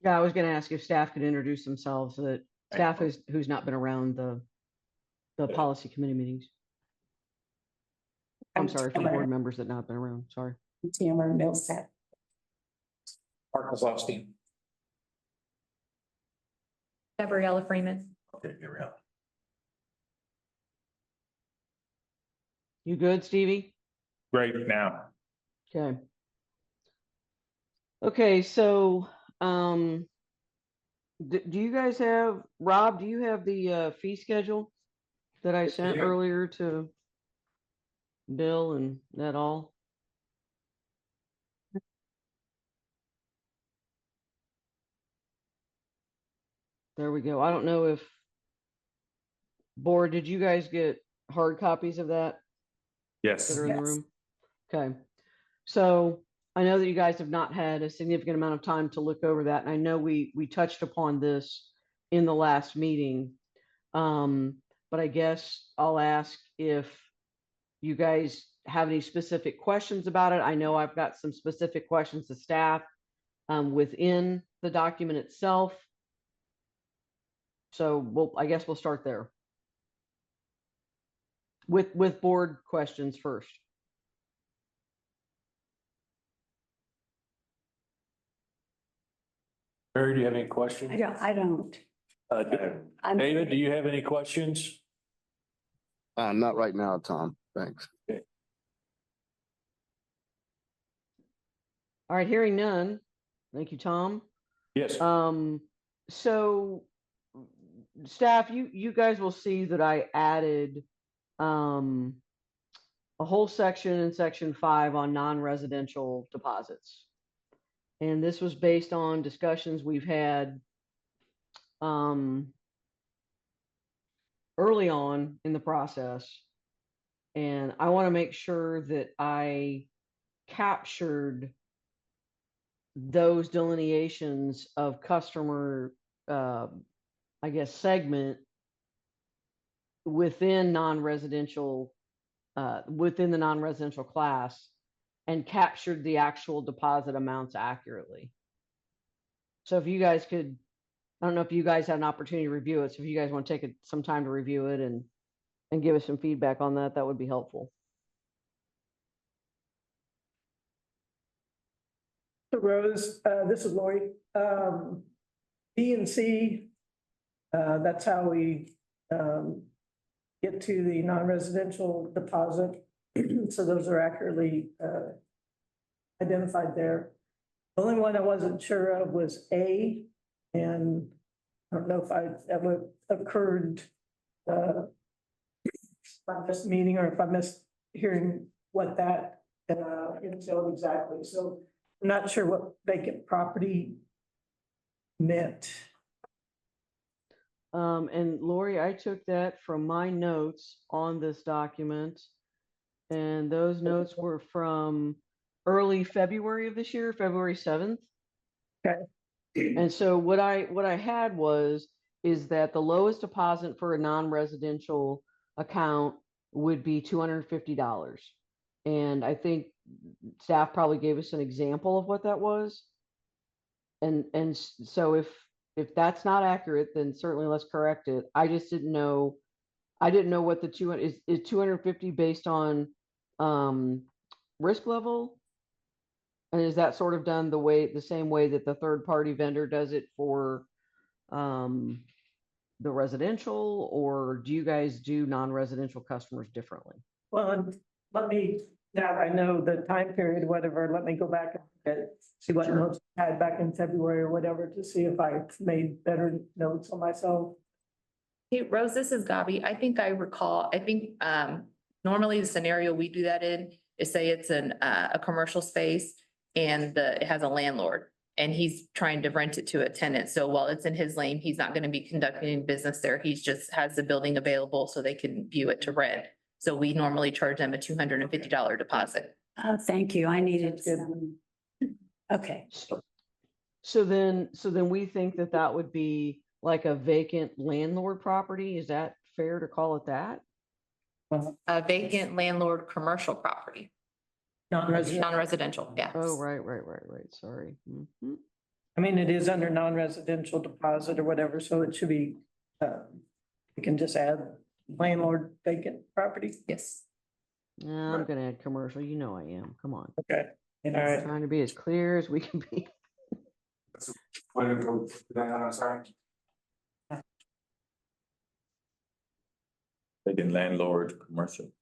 Yeah, I was gonna ask if staff could introduce themselves, so that staff who's not been around the policy committee meetings. I'm sorry for board members that not been around, sorry. Tamara Millsap. Mark Kozlowski. Gabriella Freeman. Okay, Gabrielle. You good, Stevie? Great now. Okay. Okay, so, do you guys have, Rob, do you have the fee schedule that I sent Yeah. earlier to Bill and that all? There we go. I don't know if board, did you guys get hard copies of that Yes. that are in the Yes. room? Okay. So I know that you guys have not had a significant amount of time to look over that. And I know we touched upon this in the last meeting. But I guess I'll ask if you guys have any specific questions about it. I know I've got some specific questions to staff within the document itself. So I guess we'll start there. With board questions first. Barry, do you have any questions? I don't. I'm- David, do you have any questions? Not right now, Tom. Thanks. All right, hearing none. Thank you, Tom. Yes. So staff, you guys will see that I added a whole section in section 5 on non-residential deposits. And this was based on discussions we've had early on in the process. And I want to make sure that I captured those delineations of customer, I guess, segment within non-residential, within the non-residential class, and captured the actual deposit amounts accurately. So if you guys could, I don't know if you guys had an opportunity to review it. So if you guys want to take some time to review it and give us some feedback on that, that would be helpful. Rose, this is Lori. B and C, that's how we get to the non-residential deposit. So those are accurately identified there. The only one I wasn't sure of was A, and I don't know if that would occurred by this meeting or if I missed hearing what that entailed exactly. So I'm not sure what vacant property meant. And Lori, I took that from my notes on this document. And those notes were from early February of this year, February 7th. Okay. And so what I had is that the lowest deposit for a non-residential account would be $250. And I think staff probably gave us an example of what that was. So if that's not accurate, then certainly let's correct it. I just didn't know. I didn't know what the 200 is 250 based on risk level? And is that sort of done the same way that the third party vendor does it for the residential, or do you guys do non-residential customers differently? Well, and let me, now that I know the time period, whatever, let me go back and see what notes I had back in February or whatever to see if I made better notes on myself. Hey, Rose, this is Gabi. I think I recall, normally the scenario we do that in is say it's a commercial space and it has a landlord and he's trying to rent it to a tenant. So while it's in his lane, he's not going to be conducting business there. He's just has the building available so they can view it to rent. So we normally charge them a $250 deposit. Oh, thank you. I needed some. Okay. So then we think that would be like a vacant landlord property. Is that fair to call it that? A vacant landlord commercial property, non-residential, yeah. Oh, right. Sorry. Mhm. I mean, it is under non-residential deposit or whatever, so it should be, you can just add landlord vacant property. Yes. I'm gonna add commercial. You know I am. Come on. Okay. All right. Trying to be as clear as we can be. Taking landlord commercial.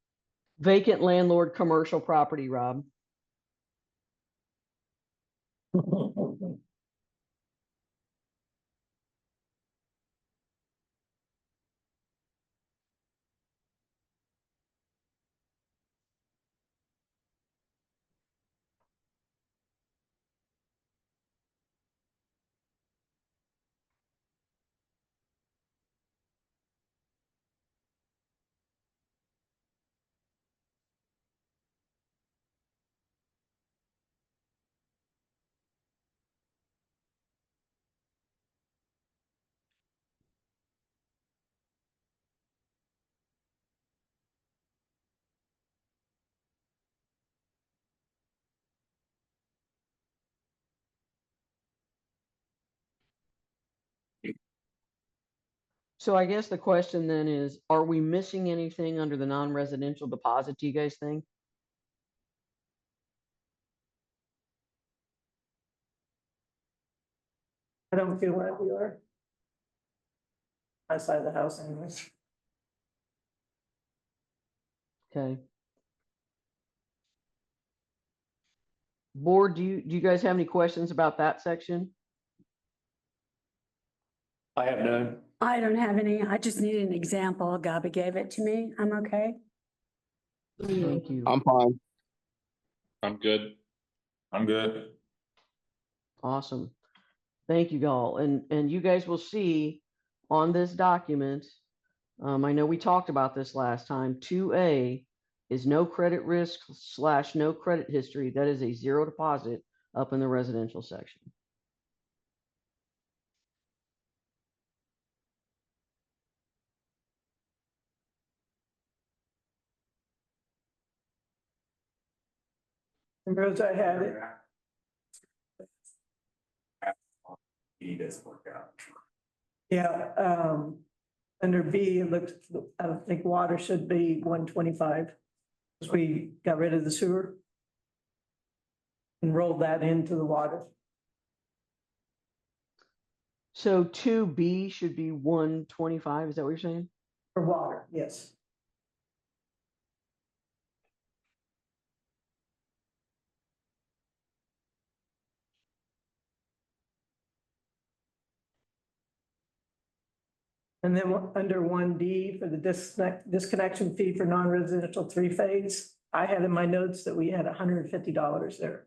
Vacant landlord commercial property, Rob. So I guess the question then is, are we missing anything under the non-residential deposit, do you guys think? I don't feel like we are. My side of the house anyways. Okay. Board, do you guys have any questions about that section? I have none. I don't have any. I just need an example. Gabi gave it to me. I'm okay. Thank you. I'm fine. I'm good. I'm good. Awesome. Thank you all. And you guys will see on this document, I know we talked about this last time, 2A is no credit risk / no credit history. That is a zero deposit up in the residential section. And Rose, I had it. Yeah, under B, it looks, I think water should be 125. Because we got rid of the sewer. And rolled that into the water. So 2B should be 125. Is that what you're saying? For water, yes. And then under 1D for the disconnection fee for non-residential three-phase, I had in my notes that we had $150 there.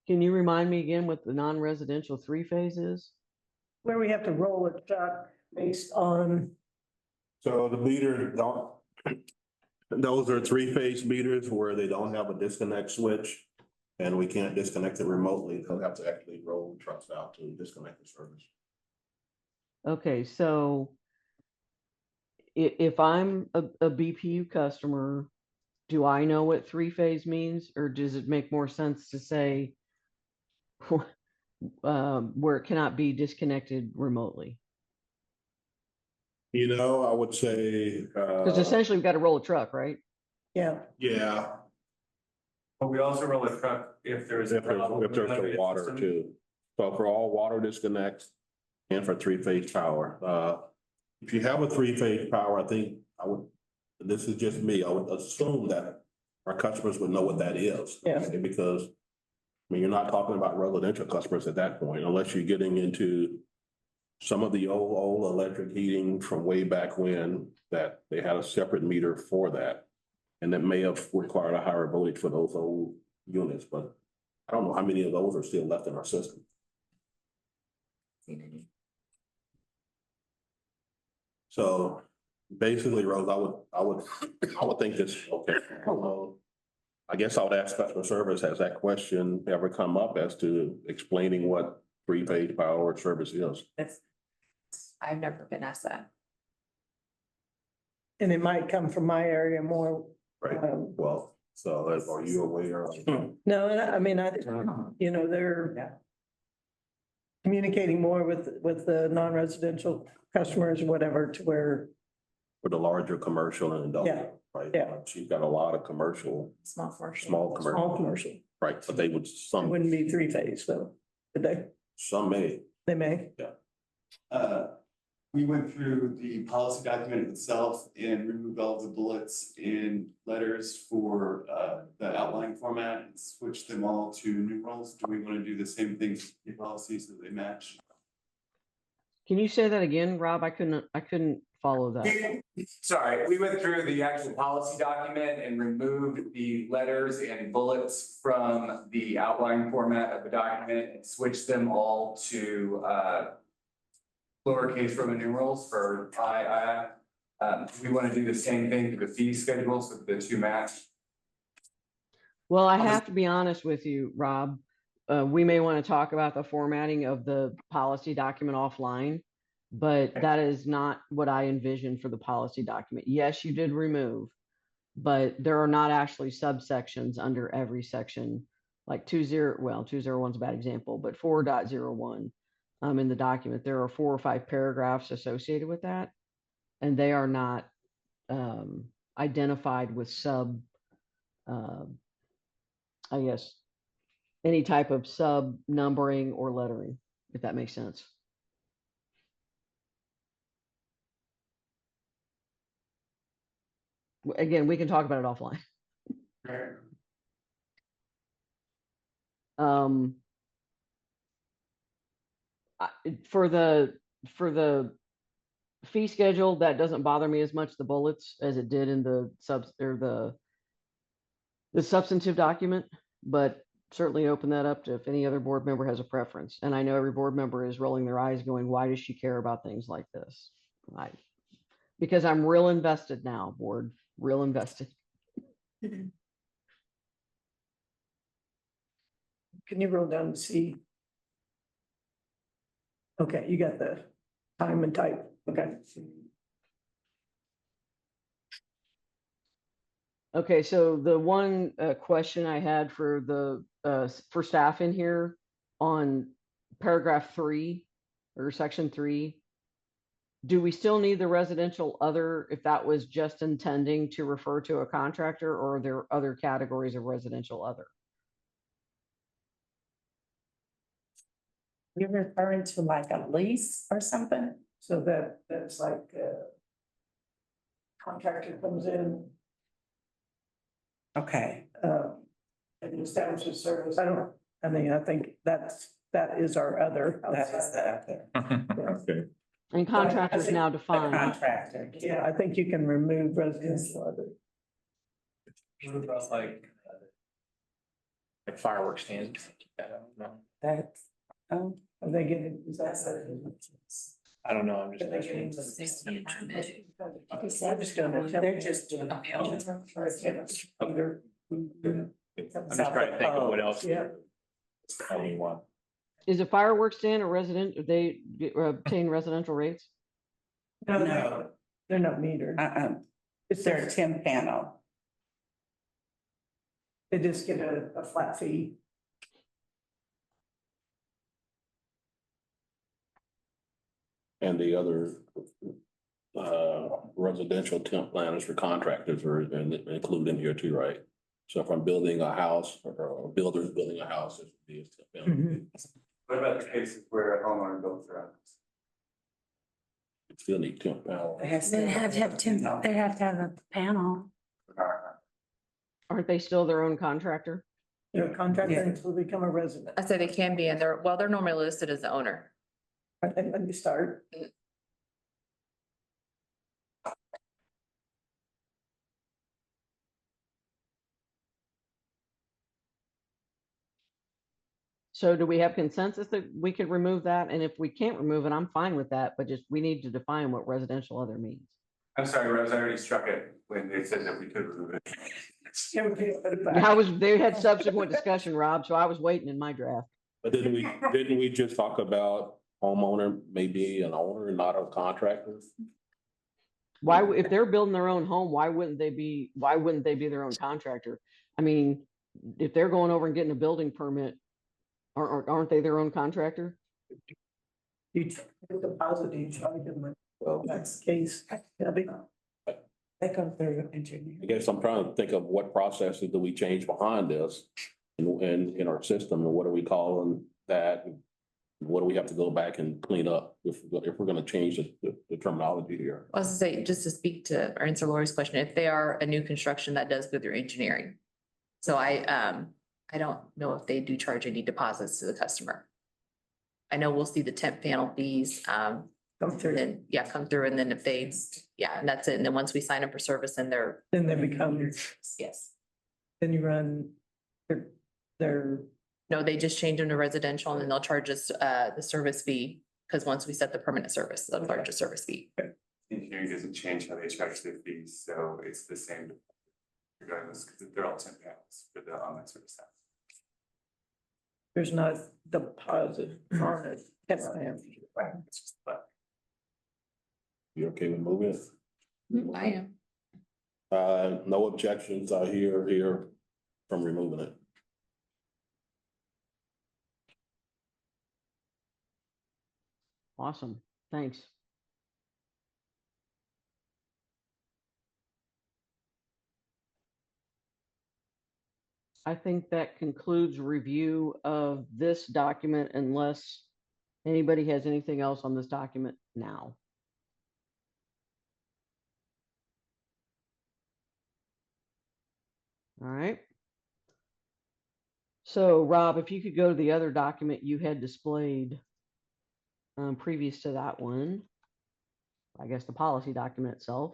Can you remind me again what the non-residential three-phase is? Where we have to roll it based on, So the meter don't, those are three-phase meters where they don't have a disconnect switch. And we can't disconnect it remotely. They'll have to actually roll trucks out to disconnect the service. Okay, so if I'm a BPU customer, do I know what three-phase means, or does it make more sense to say where it cannot be disconnected remotely? You know, I would say, Because essentially we've got to roll a truck, right? Yeah. yeah, But we also roll a truck if there's a if there's, problem. if there's with a the water system. too. So for all water disconnects and for three-phase power, if you have a three-phase power, I think I would, this is just me, I would assume that our customers would know what that is. Yeah. Okay, because, I mean, you're not talking about residential customers at that point, unless you're getting into some of the old electric heating from way back when, that they had a separate meter for that. And that may have required a higher voltage for those old units, but I don't know how many of those are still left in our system. So basically, Rose, I would think this, okay. Well, I guess I would ask customer service, has that question ever come up as to explaining what three-phase power service is? I've never been asked that. And it might come from my area more. Right, well, so are you aware of? No, and I mean, you know, they're communicating more with the non-residential customers, whatever, to where, For the larger commercial and industrial, right? yeah. She's got a lot of commercial, Small commercial. small small commercial, commercial. right, but they would, It some wouldn't be three-phase though, would they? may. They may. We went through the policy document itself and removed all the bullets in letters for the outline format and switched them all to numerals. Do we want to do the same thing for the policies so they match? Can you say that again, Rob? I couldn't follow that. Sorry, we went through the actual policy document and removed the letters and bullets from the outline format of the document and switched them all to lowercase Roman numerals for I. We want to do the same thing for the fee schedule, so the two match. Well, I have to be honest with you, Rob. We may want to talk about the formatting of the policy document offline, but that is not what I envisioned for the policy document. Yes, you did remove, but there are not actually subsections under every section, like 201 is a bad example, but 4.01 in the document, there are 4 or 5 paragraphs associated with that, and they are not identified with I guess, any type of sub numbering or lettering, if that makes sense. Again, we can talk about it offline. For the fee schedule, that doesn't bother me as much, the bullets, as it did in the the substantive document, but certainly open that up to if any other board member has a preference. And I know every board member is rolling their eyes going, why does she care about things like this? Because I'm real invested now, board, real invested. Can you roll down to see? Okay, you got the time and type, okay. Okay, so the one question I had for the for staff in here on paragraph 3 or section 3, do we still need the residential other if that was just intending to refer to a contractor, or are there other categories of residential other? You're referring to like a lease or something? So that's like contractor comes in. Okay. And establishes service. I think that is our other. That is the other. Okay. And contractors think now The defined. contractor. Yeah, I think you can remove residential other. What about like fireworks stands? I don't know. That's, Are they getting? Is that? I don't know, I'm just. Are they getting asking. I'm just gonna. they're just doing. I'm just trying to think of what else. Yeah. Anyone. Is a fireworks stand a resident, they obtain residential rates? No, They're not metered. It's their 10 panel. They just get a flat fee. And the other residential temp planners for contractors are included in here too, right? So if I'm building a house or a builder's building a house, it would be a temp planner. What about the cases where a homeowner builds their own? You still need temp panel. They have to have they have to have a panel. Aren't they still their own contractor? They're a contractor until they become a resident. I say they can be, and they're normally listed as the owner. And let me start. So do we have consensus that we could remove that? And if we can't remove it, I'm fine with that, but just, we need to define what residential other means. I'm sorry, Rose, I already struck it when they said that we could remove it. They had subsequent discussion, Rob, so I was waiting in my draft. But didn't we just talk about homeowner, maybe an owner, not a contractor? Why, if they're building their own home, why wouldn't they be their own contractor? I mean, if they're going over and getting a building permit, aren't they their own contractor? You take the deposit, you charge them. Well, that's the case. They come through engineering. I guess I'm trying to think of what processes do we change behind this in our system, and what are we calling that? And what do we have to go back and clean up if we're gonna change the terminology here? I was to say, just to speak to, or answer Lori's question, if they are a new construction, that does go through engineering. So I don't know if they do charge any deposits to the customer. I know we'll see the temp panel fees, Come through. then, come through, and then if they, and that's it. And then once we sign up for service, and they're, Then they become, yes. then you run their, No, they just change them to residential, and then they'll charge us, the service fee, because once we set the permanent service, they'll charge a service fee. Engineering doesn't change how they charge their fees, so it's the same regardless, because they're all 10 panels for the online service. there's not deposit on it. That's what I have. It's just that. You okay with moving it? I am. No objections are here from removing it. Awesome, thanks. I think that concludes review of this document unless anybody has anything else on this document now. All right. So Rob, if you could go to the other document you had displayed previous to that one, I guess the policy document itself.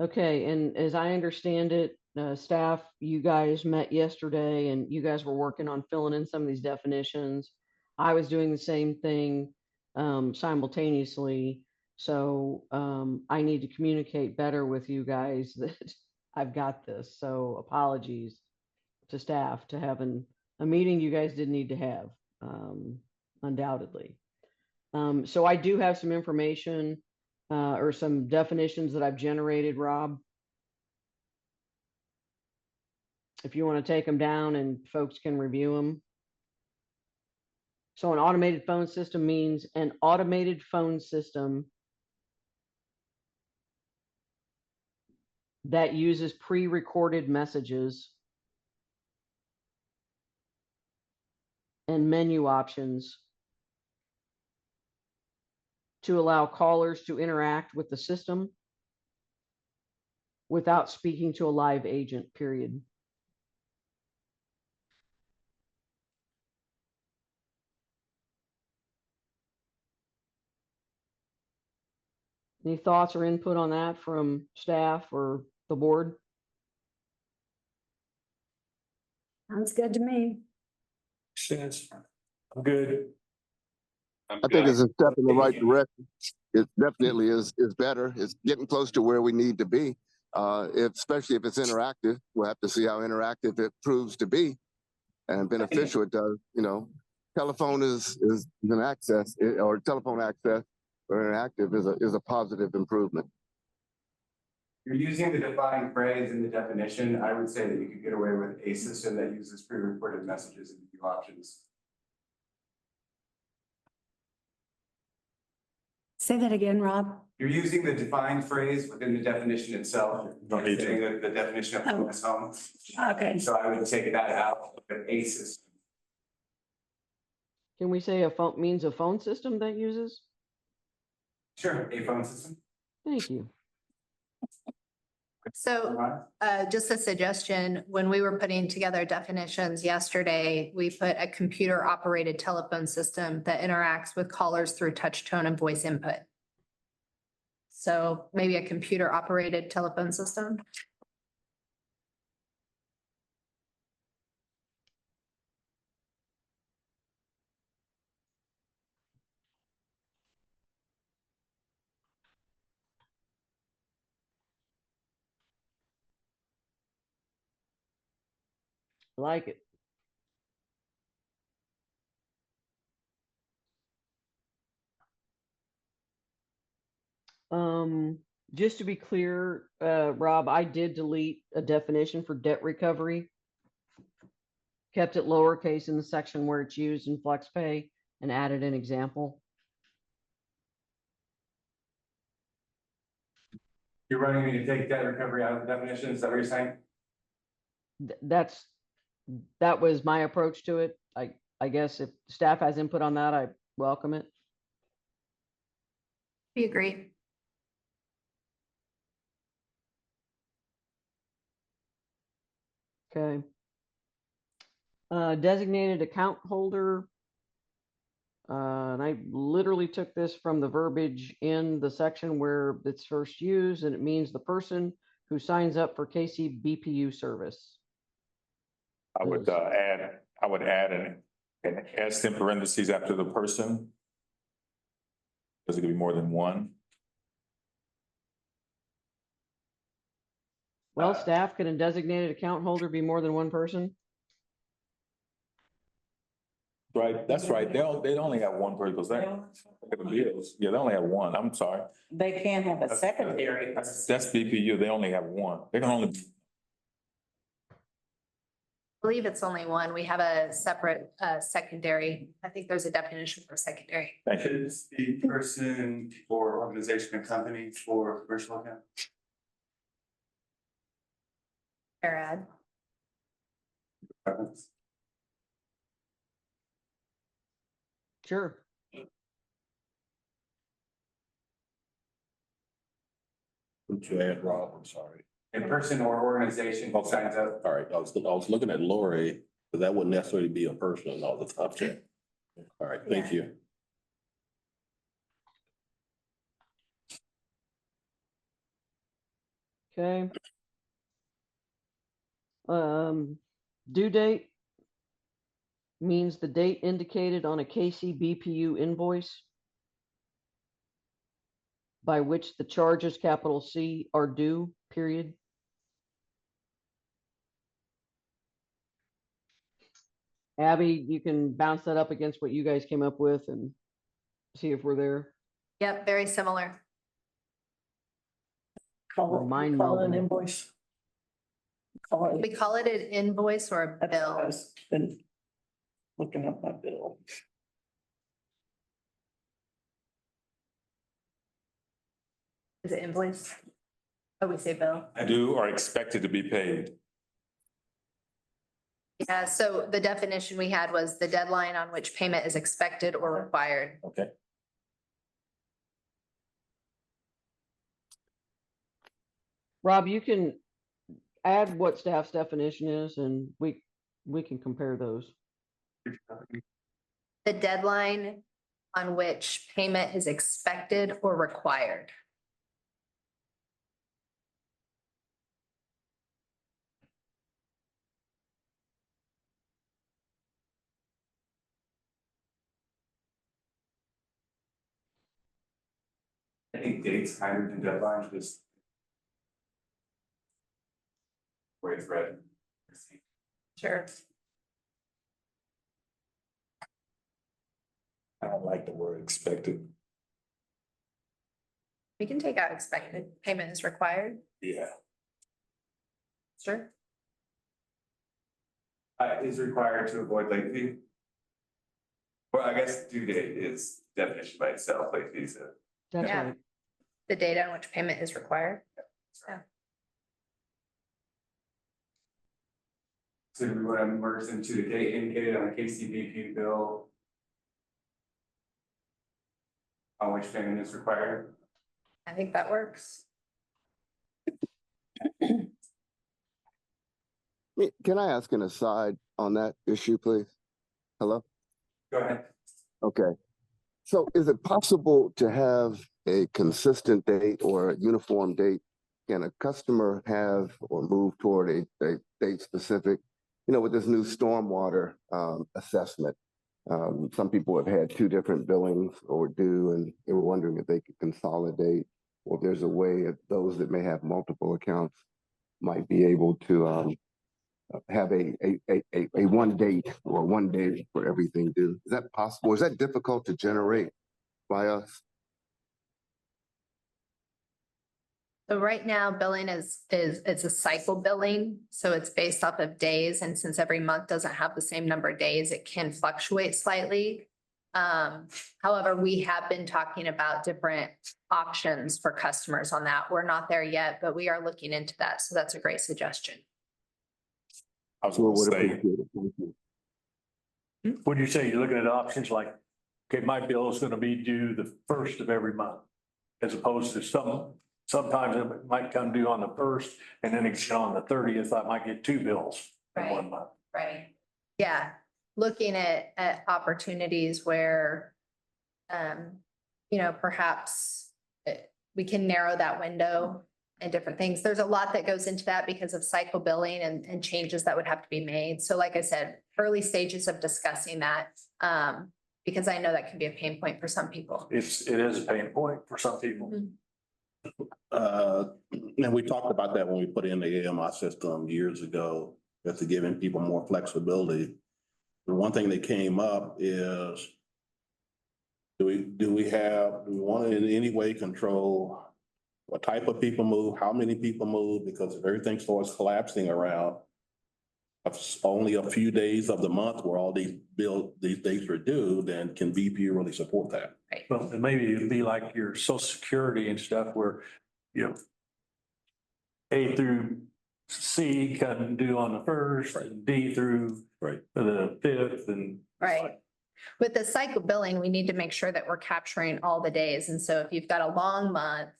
Okay, and as I understand it, staff, you guys met yesterday and you guys were working on filling in some of these definitions. I was doing the same thing simultaneously. So I need to communicate better with you guys that I've got this. So apologies to staff to having a meeting you guys didn't need to have, undoubtedly. So I do have some information or some definitions that I've generated, Rob. If you want to take them down and folks can review them. So an automated phone system means an automated phone system that uses pre-recorded messages and menu options to allow callers to interact with the system without speaking to a live agent, period. Any thoughts or input on that from staff or the board? Sounds good to me. Sense. I'm good. I'm I think good. it's a step in the right direction. It definitely is better. It's getting close to where we need to be. Especially if it's interactive, we'll have to see how interactive it proves to be and beneficial it does. You know, telephone is an access or telephone access or interactive is a positive improvement. You're using the defined phrase in the definition. I would say that you could get away with a system that uses pre-recorded messages and view options. Say that again, Rob. You're using the defined phrase within the definition itself. Don't need to. Saying that the definition of home is home. Okay. So I would take that out of a system. Can we say a phone means a phone system that uses? Sure, a phone system. Thank you. So just a suggestion, when we were putting together definitions yesterday, we put a computer operated telephone system that interacts with callers through touch tone and voice input. So maybe a computer operated telephone system. Like it. Just to be clear, Rob, I did delete a definition for debt recovery. Kept it lowercase in the section where it's used in FlexPay and added an example. You're running me to take debt recovery out of the definition. Is that what you're saying? That was my approach to it. I guess if staff has input on that, I welcome it. We agree. Okay. Designated account holder. And I literally took this from the verbiage in the section where it's first used, and it means the person who signs up for KC BPU service. I would add an S in parentheses after the person. Because it could be more than one. Well, staff, can a designated account holder be more than one person? Right, that's right. They only have one person, because yeah, they only have one. I'm sorry. They can't have a secondary. That's BPU. They only have one. They can only. I believe it's only one. We have a separate secondary. I think there's a definition for secondary. Thank you. Is the person or organization and company for commercial account? Arad. Sure. What you add, Rob? I'm sorry. A person or organization who signs up. All right, I was looking at Lori, but that wouldn't necessarily be a person all the time. All right, thank you. Okay. Due date means the date indicated on a KC BPU invoice by which the charges, capital C, are due, period. Abby, you can bounce that up against what you guys came up with and see if we're there. Yep, very similar. Mind Call it an melding. invoice. We call it an invoice or a That's what I bill. was been looking up my bill. Is it invoice? Oh, we say bill. Due or expected to be paid. Yeah, so the definition we had was the deadline on which payment is expected or required. Okay. Rob, you can add what staff's definition is and we can compare those. The deadline on which payment is expected or required. I think dates higher than deadlines, just. Where it's read. Sure. I don't like the word expected. We can take out expected payment is required. Yeah. Sure. Is required to avoid late fee. Well, I guess due date is definition by itself, late fees. That's Yeah. right. The date on which payment is required. Yeah. So we want to merge into the date indicated on the KCBQ bill. On which payment is required. I think that works. Can I ask an aside on that issue, please? Hello? Go ahead. Okay. So is it possible to have a consistent date or a uniform date? Can a customer have or move toward a date specific? You know, with this new stormwater assessment, some people have had two different billings overdue, and they were wondering if they could consolidate, or if there's a way that those that may have multiple accounts might be able to have a one date or one day for everything due. Is that possible? Is that difficult to generate by us? So right now, billing is it's a cycle billing, so it's based off of days, and since every month doesn't have the same number of days, it can fluctuate slightly. However, we have been talking about different options for customers on that. We're not there yet, but we are looking into that, so that's a great suggestion. I was gonna say, Would you say you're looking at options like, okay, my bill is gonna be due the first of every month? As opposed to sometimes it might come due on the first and then it's on the 30th, I might get two bills in Right. one month. Right. Yeah, looking at opportunities where, perhaps we can narrow that window and different things. There's a lot that goes into that because of cycle billing and changes that would have to be made. So like I said, early stages of discussing that, because I know that can be a pain point for some people. It is a pain point for some people. And we talked about that when we put in the AMI system years ago, that's giving people more flexibility. The one thing that came up is, do we want to in any way control what type of people move, how many people move? Because if everything starts collapsing around only a few days of the month where all these dates are due, then can BP really support that? Well, and maybe it'd be like your social security and stuff where, A through C come due on the first, and D through the fifth and. Right. With the cycle billing, we need to make sure that we're capturing all the days. And so if you've got a long month,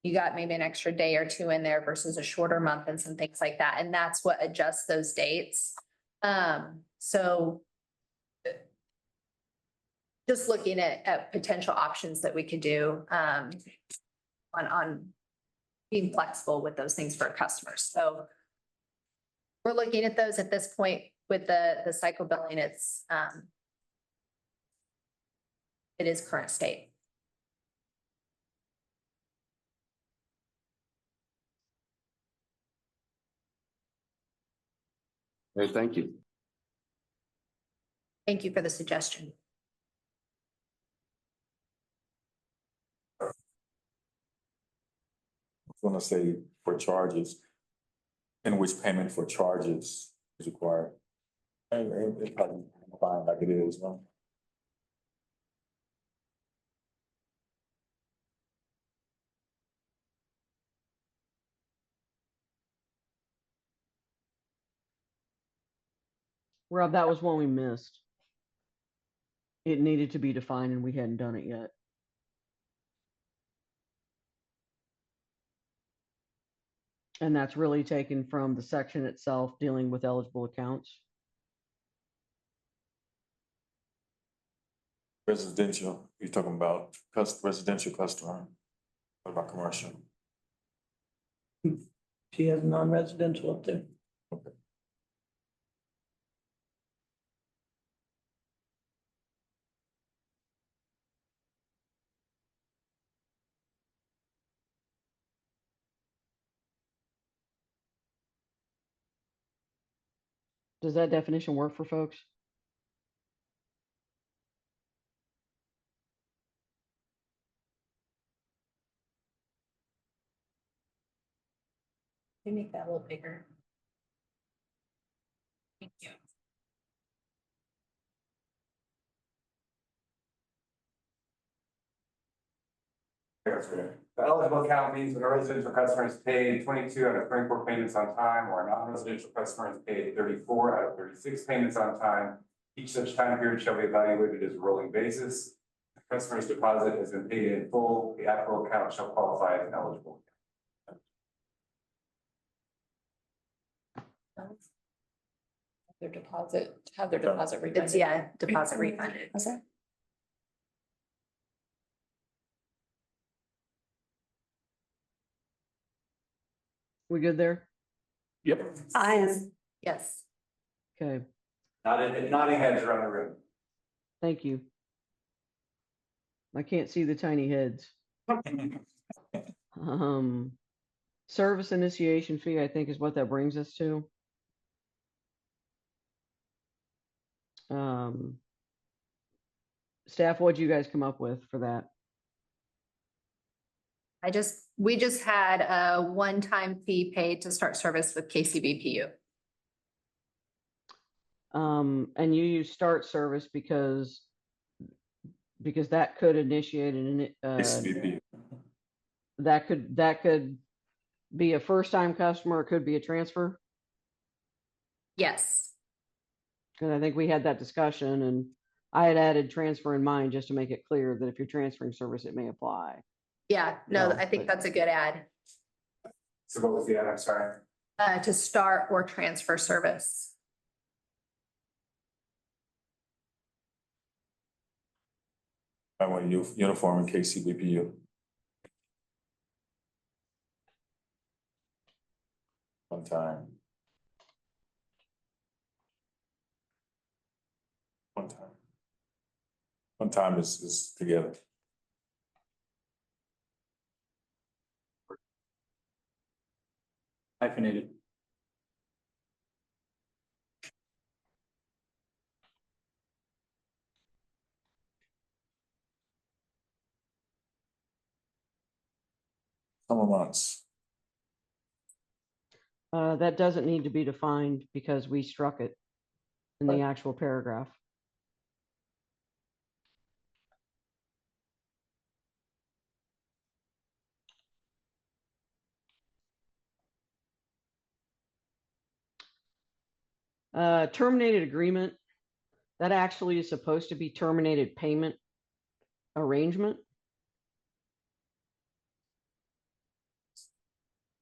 you got maybe an extra day or two in there versus a shorter month and some things like that. And that's what adjusts those dates. So just looking at potential options that we could do on being flexible with those things for our customers. So we're looking at those at this point with the cycle billing. It is current state. Hey, thank you. Thank you for the suggestion. I was gonna say for charges, in which payment for charges is required. And it's probably fine like it is, no? Rob, that was one we missed. It needed to be defined and we hadn't done it yet. And that's really taken from the section itself dealing with eligible accounts. Residential, you're talking about residential customer, what about commercial? She has non-residential up there. Does that definition work for folks? Can you make that a little bigger? Thank you. The eligible account means when a residential customer has paid 22 out of 24 payments on time, or a non-residential customer has paid 34 out of 36 payments on time. Each such time period shall be evaluated as a rolling basis. The customer's deposit has been paid in full, the applicable account shall qualify as an eligible. Their deposit, have their deposit refunded. It's, yeah, deposit refunded. Okay. We good there? Yep. I am. Yes. Okay, Nodding heads around the room. thank you. I can't see the tiny heads. Service initiation fee, I think is what that brings us to. Staff, what'd you guys come up with for that? We just had a one-time fee paid to start service with KCBPU. And you use start service because that could initiate SVP. that could be a first-time customer, it could be a transfer. Yes. Cause I think we had that discussion and I had added transfer in mind just to make it clear that if you're transferring service, it may apply. Yeah, no, No, I think but- that's a good add, So what was the ad? I'm sorry. to start or transfer service. I want uniform in KCBPU. One time. One time is together. Hyphenated. Summer months. That doesn't need to be defined because we struck it in the actual paragraph. Terminated agreement, that actually is supposed to be terminated payment arrangement.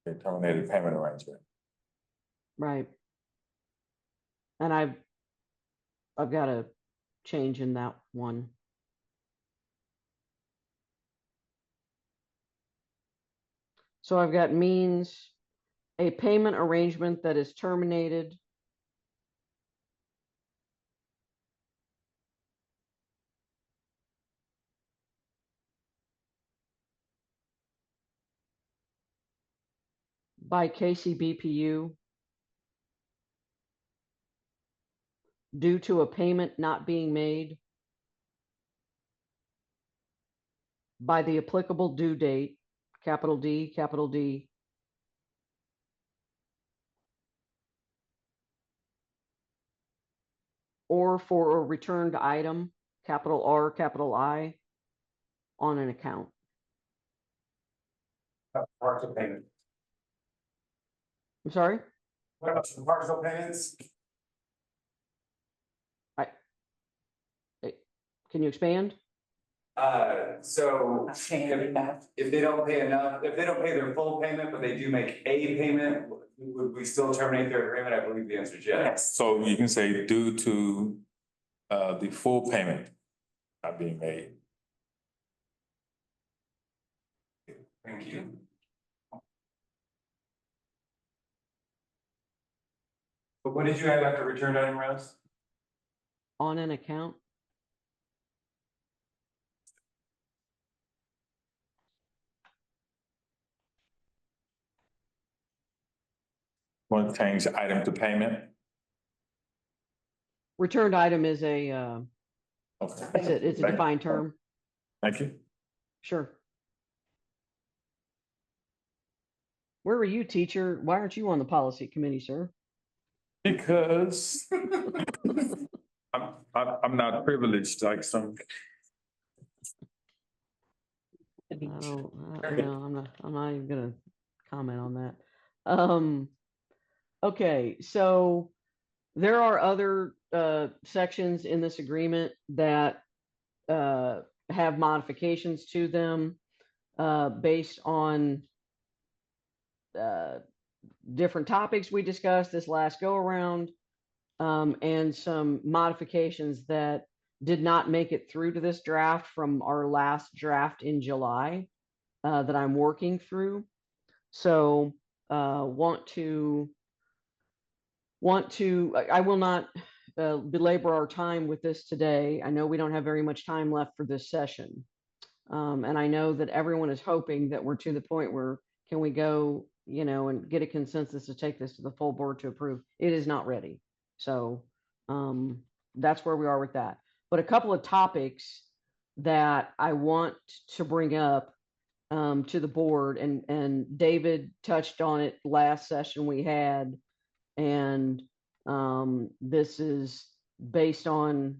Okay, terminated payment arrangement. Right. And I've got a change in that one. So I've got means a payment arrangement that is terminated by KCBPU due to a payment not being made by the applicable due date, capital D, or for a returned item, capital R, capital I, on an account. Partial payment. I'm sorry? What about some partial payments? Can you expand? So Okay, enough. if they don't pay enough, if they don't pay their full payment, but they do make a payment, would we still terminate their agreement? I believe the answer is yes. So you can say due to the full payment not being made. Thank you. But what did you have after returned item, Rose? On an account? Want to change item to payment? returned item is a, Okay. it's a defined term. Thank you. Sure. Where were you, teacher? Why aren't you on the policy committee, sir? Because I'm not privileged like some. I don't, no, I'm not even gonna comment on that. Okay, so there are other sections in this agreement that have modifications to them based on different topics we discussed this last go around, and some modifications that did not make it through to this draft from our last draft in July that I'm working through. So I will not belabor our time with this today. I know we don't have very much time left for this session. And I know that everyone is hoping that we're to the point where can we go, and get a consensus to take this to the full board to approve. It is not ready. So that's where we are with that. But a couple of topics that I want to bring up to the board, and David touched on it last session we had, and this is based on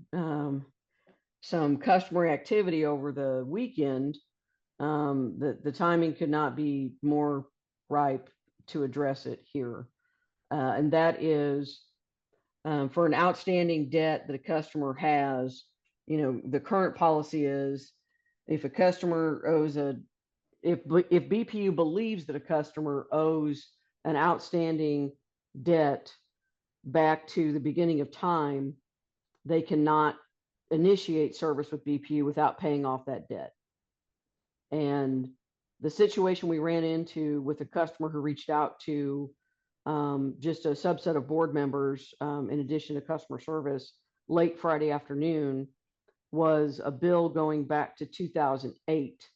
some customer activity over the weekend. The timing could not be more ripe to address it here, and that is for an outstanding debt that a customer has. The current policy is if a customer owes if BPU believes that a customer owes an outstanding debt back to the beginning of time, they cannot initiate service with BPU without paying off that debt. And the situation we ran into with a customer who reached out to just a subset of board members, in addition to customer service, late Friday afternoon, was a bill going back to 2008.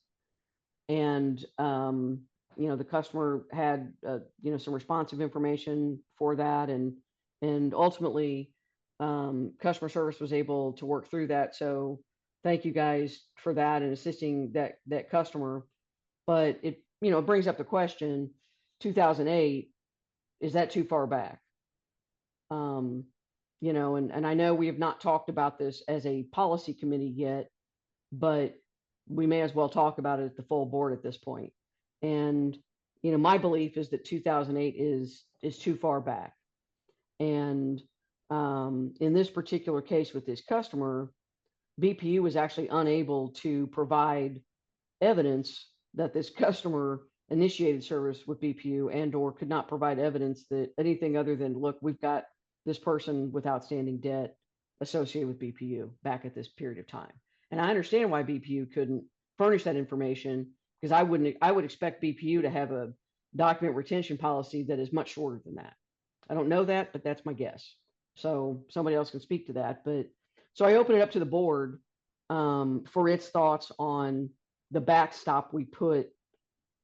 And, the customer had, some responsive information for that. And ultimately, customer service was able to work through that. So thank you guys for that and assisting that customer. But it brings up the question, 2008, is that too far back? And I know we have not talked about this as a policy committee yet, but we may as well talk about it at the full board at this point. And, my belief is that 2008 is too far back. And in this particular case with this customer, BPU was actually unable to provide evidence that this customer initiated service with BPU and/or could not provide evidence that anything other than, look, we've got this person with outstanding debt associated with BPU back at this period of time. And I understand why BPU couldn't furnish that information, because I would expect BPU to have a document retention policy that is much shorter than that. I don't know that, but that's my guess. So somebody else can speak to that. But so I open it up to the board for its thoughts on the backstop we put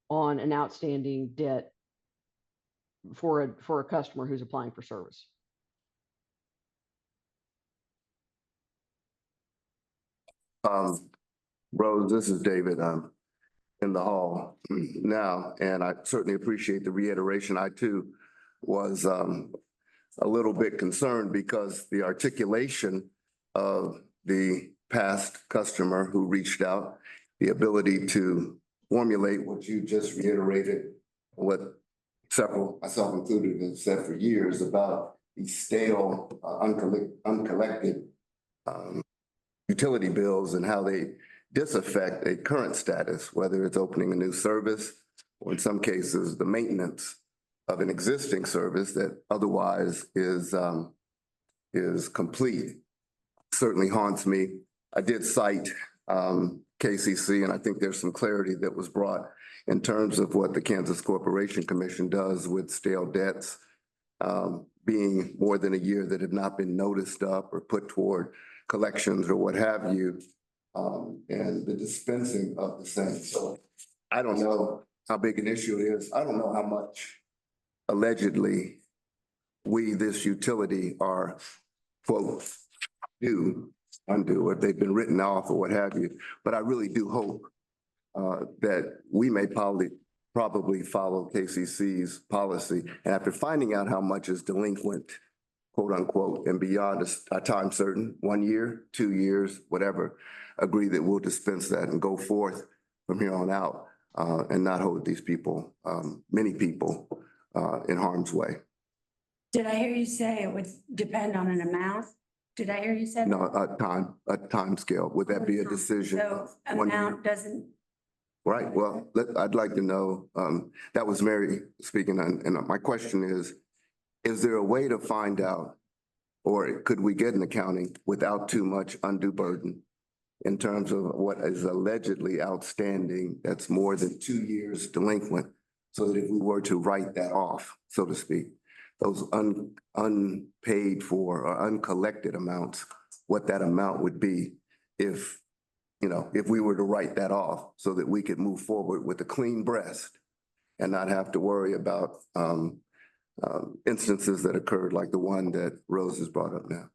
on an outstanding debt for a customer who's applying for service. Rose, this is David. I'm in the hall now, and I certainly appreciate the reiteration. I too was a little bit concerned because the articulation of the past customer who reached out, the ability to formulate what you just reiterated, what several, myself included, have said for years about the stale, uncollected utility bills and how they disaffect a current status, whether it's opening a new service or in some cases, the maintenance of an existing service that otherwise is complete. Certainly haunts me. I did cite KCC, and I think there's some clarity that was brought in terms of what the Kansas Corporation Commission does with stale debts being more than a year that have not been noticed up or put toward collections or what have you, and the dispensing of the same. So I don't know how big an issue it is. I don't know how much allegedly we, this utility, are, quote, undo, or if they've been written off or what have you. But I really do hope that we may probably follow KCC's policy. And after finding out how much is delinquent, quote unquote, and beyond a time certain, 1 year, 2 years, whatever, agree that we'll dispense that and go forth from here on out and not hold these people, many people, in harm's way. Did I hear you say it would depend on an amount? Did I hear you say? No, a time scale. Would that be a decision? So 1 year? amount doesn't, Right, well, I'd like to know, that was Mary speaking, and my question is there a way to find out, or could we get an accounting without too much undue burden in terms of what is allegedly outstanding that's more than 2 years delinquent, so that if we were to write that off, so to speak, those unpaid for or uncollected amounts, what that amount would be if we were to write that off, so that we could move forward with a clean breast and not have to worry about instances that occurred like the one that Rose has brought up now.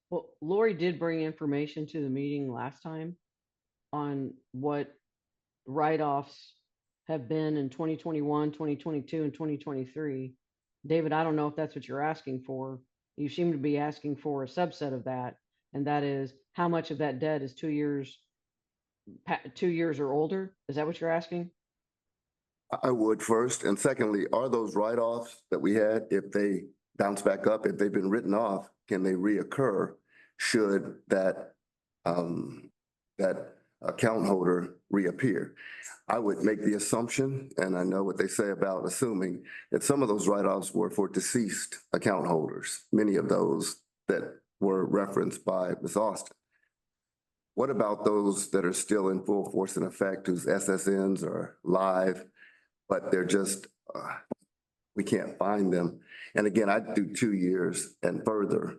Well, Lori did bring information to the meeting last time on what write-offs have been in 2021, 2022, and 2023. David, I don't know if that's what you're asking for. You seem to be asking for a subset of that, and that is how much of that debt is 2 years, 2 years or older? Is that what you're asking? I would first, and secondly, are those write-offs that we had, if they bounce back up, if they've been written off, can they reoccur should that account holder reappear? I would make the assumption, and I know what they say about assuming, that some of those write-offs were for deceased account holders, many of those that were referenced by Ms. Austin. What about those that are still in full force and effect, whose SSNs are live, but they're just, we can't find them? And again, I'd do 2 years and further,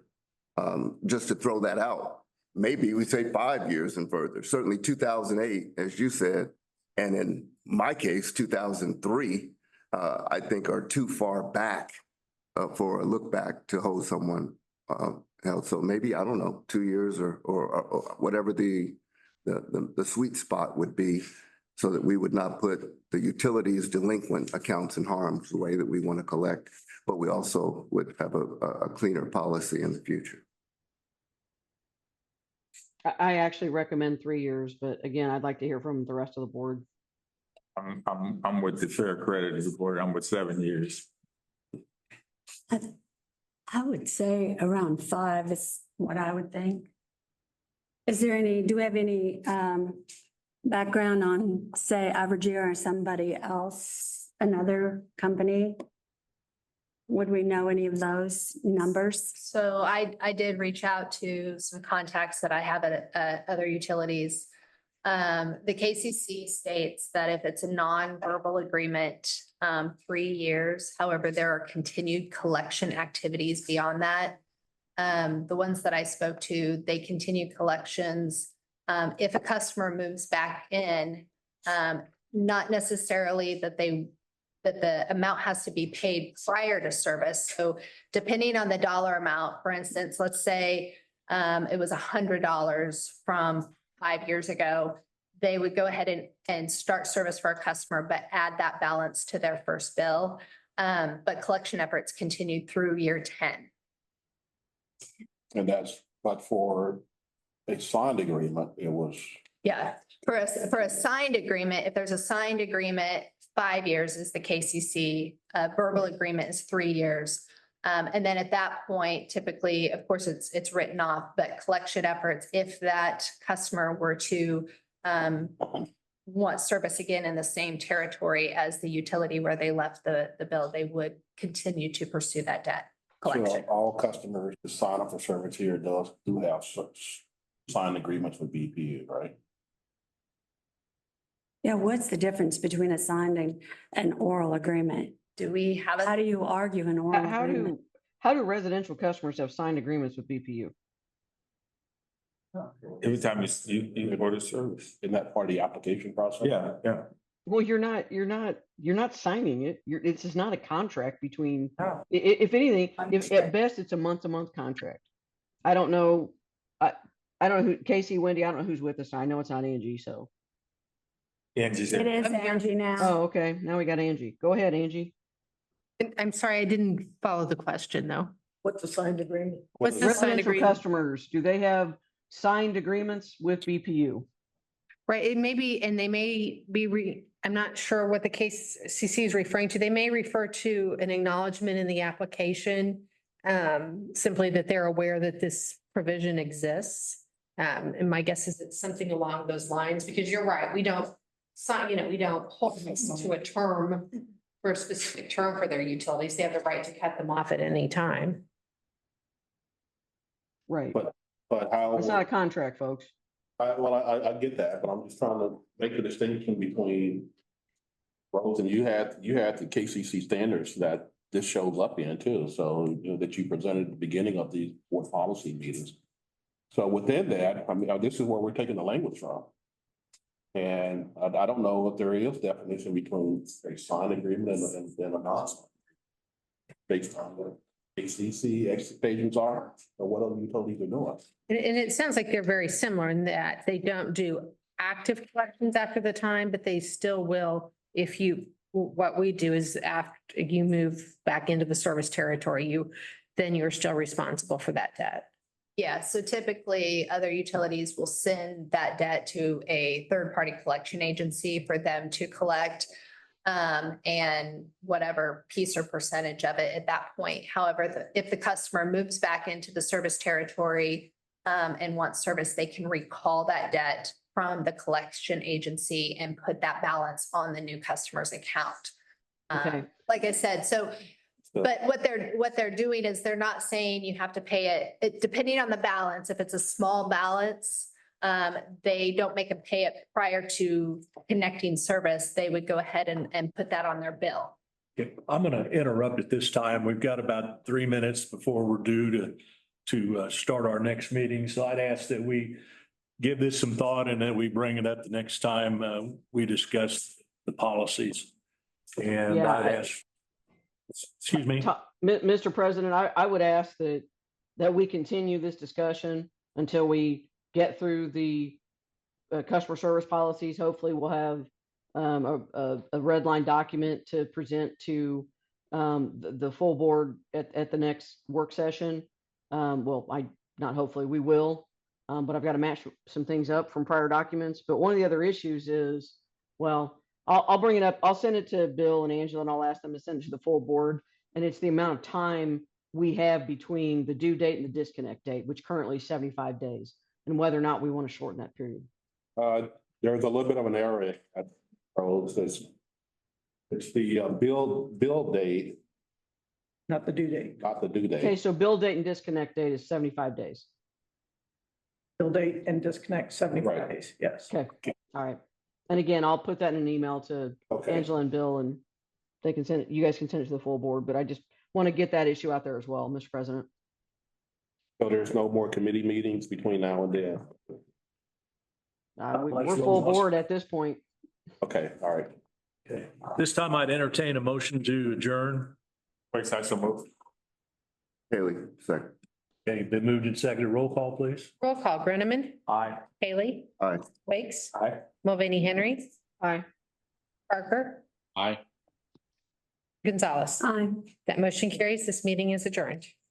just to throw that out. Maybe we say 5 years and further. Certainly 2008, as you said, and in my case, 2003, I think are too far back for a look back to hold someone held. So maybe, I don't know, 2 years or whatever the sweet spot would be, so that we would not put the utilities delinquent accounts in harm's way that we want to collect, but we also would have a cleaner policy in the future. I actually recommend 3 years, but again, I'd like to hear from the rest of the board. I'm with the Fair Credit Board. I'm with 7 years. I would say around 5 is what I would think. Is there any, do we have any background on, say, Averagere or somebody else, another company? Would we know any of those numbers? So I did reach out to some contacts that I have at other utilities. The KCC states that if it's a non-verbal agreement, 3 years. However, there are continued collection activities beyond that. The ones that I spoke to, they continue collections. If a customer moves back in, not necessarily that the amount has to be paid prior to service. So depending on the dollar amount, for instance, let's say it was $100 from 5 years ago, they would go ahead and start service for a customer, but add that balance to their first bill. But collection efforts continued through year 10. And that's, but for a signed agreement, it was. Yeah, for a signed agreement, if there's a signed agreement, 5 years is the KCC, verbal agreement is 3 years. And then at that point, typically, of course, it's written off, but collection efforts, if that customer were to want service again in the same territory as the utility where they left the bill, they would continue to pursue that debt collection. So all customers that sign up for service here do have such signed agreements with BPU, right? Yeah, what's the difference between a signed and an oral agreement? Do we have How do you argue an oral agreement? How do residential customers have signed agreements with BPU? Every time you order service. Isn't that part of the application process? Yeah. Well, you're not signing it. It's just not a contract between, if anything, if at best it's a month-to-month contract. I don't know. I don't know who, Casey, Wendy, I don't know who's with us. I know it's not Angie, so. Angie's It in. is Angie now. Oh, okay. Now we got Angie. Go ahead, Angie. I'm sorry, I didn't follow the question though. What's the signed agreement? What's the signed Residential agreement? customers, do they have signed agreements with BPU? Right, it may be, and they may be I'm not sure what the case CC is referring to. They may refer to an acknowledgement in the application. Simply that they're aware that this provision exists. And my guess is it's something along those lines, because you're right, we don't sign, we don't hold this to a term for a specific term for their utilities. They have the right to cut them off at any time. Right. But how? It's not a contract, folks. I get that, but I'm just trying to make the distinction between Rose, and you had the KCC standards that this shows up in too, so that you presented at the beginning of the board policy meetings. So within that, I mean, this is where we're taking the language from. And I don't know if there is definition between a signed agreement and a non-signed. Based on what KCC expectations are, or what other utilities are doing. And it sounds like they're very similar in that they don't do active collections after the time, but they still will if what we do is after you move back into the service territory, then you're still responsible for that debt. Yeah, so typically other utilities will send that debt to a third-party collection agency for them to collect. And whatever piece or percentage of it at that point. However, if the customer moves back into the service territory and wants service, they can recall that debt from the collection agency and put that balance on the new customer's account. Okay. Like I said, but what they're doing is they're not saying you have to pay it depending on the balance. If it's a small balance, they don't make them pay it prior to connecting service. They would go ahead and put that on their bill. Okay, I'm going to interrupt at this time. We've got about 3 minutes before we're due to start our next meeting. So I'd ask that we give this some thought and then we bring it up the next time we discuss the policies. And Yeah, I'd ask, excuse me. Mr. President, I would ask that we continue this discussion until we get through the customer service policies. Hopefully we'll have a red line document to present to the full board at the next work session. Well, not hopefully, we will, but I've got to match some things up from prior documents. But one of the other issues is, well, I'll bring it up. I'll send it to Bill and Angela and I'll ask them to send it to the full board. And it's the amount of time we have between the due date and the disconnect date, which currently is 75 days, and whether or not we want to shorten that period. There's a little bit of an error. It's the bill date, Not the due date. not the due Okay, date. so bill date and disconnect date is 75 days. Bill date and disconnect 75 Right. days, yes. Okay, all right. And again, I'll put that in an email to Okay. Angela and Bill, and they can send it, you guys can send it to the full board, but I just want to get that issue out there as well, Mr. President. So there's no more committee meetings between now and then. We're full board at this point. Okay, all right. Okay. This time I'd entertain a motion to adjourn. Wait, I so move. Haley, second. Okay, been moved and seconded. Roll call, please. Roll call, Groneman, Aye. Haley. Aye. Wakes. Aye. Mulvaney Henry. Aye. Parker. Aye. Gonzalez. Aye. That motion carries. This meeting is adjourned.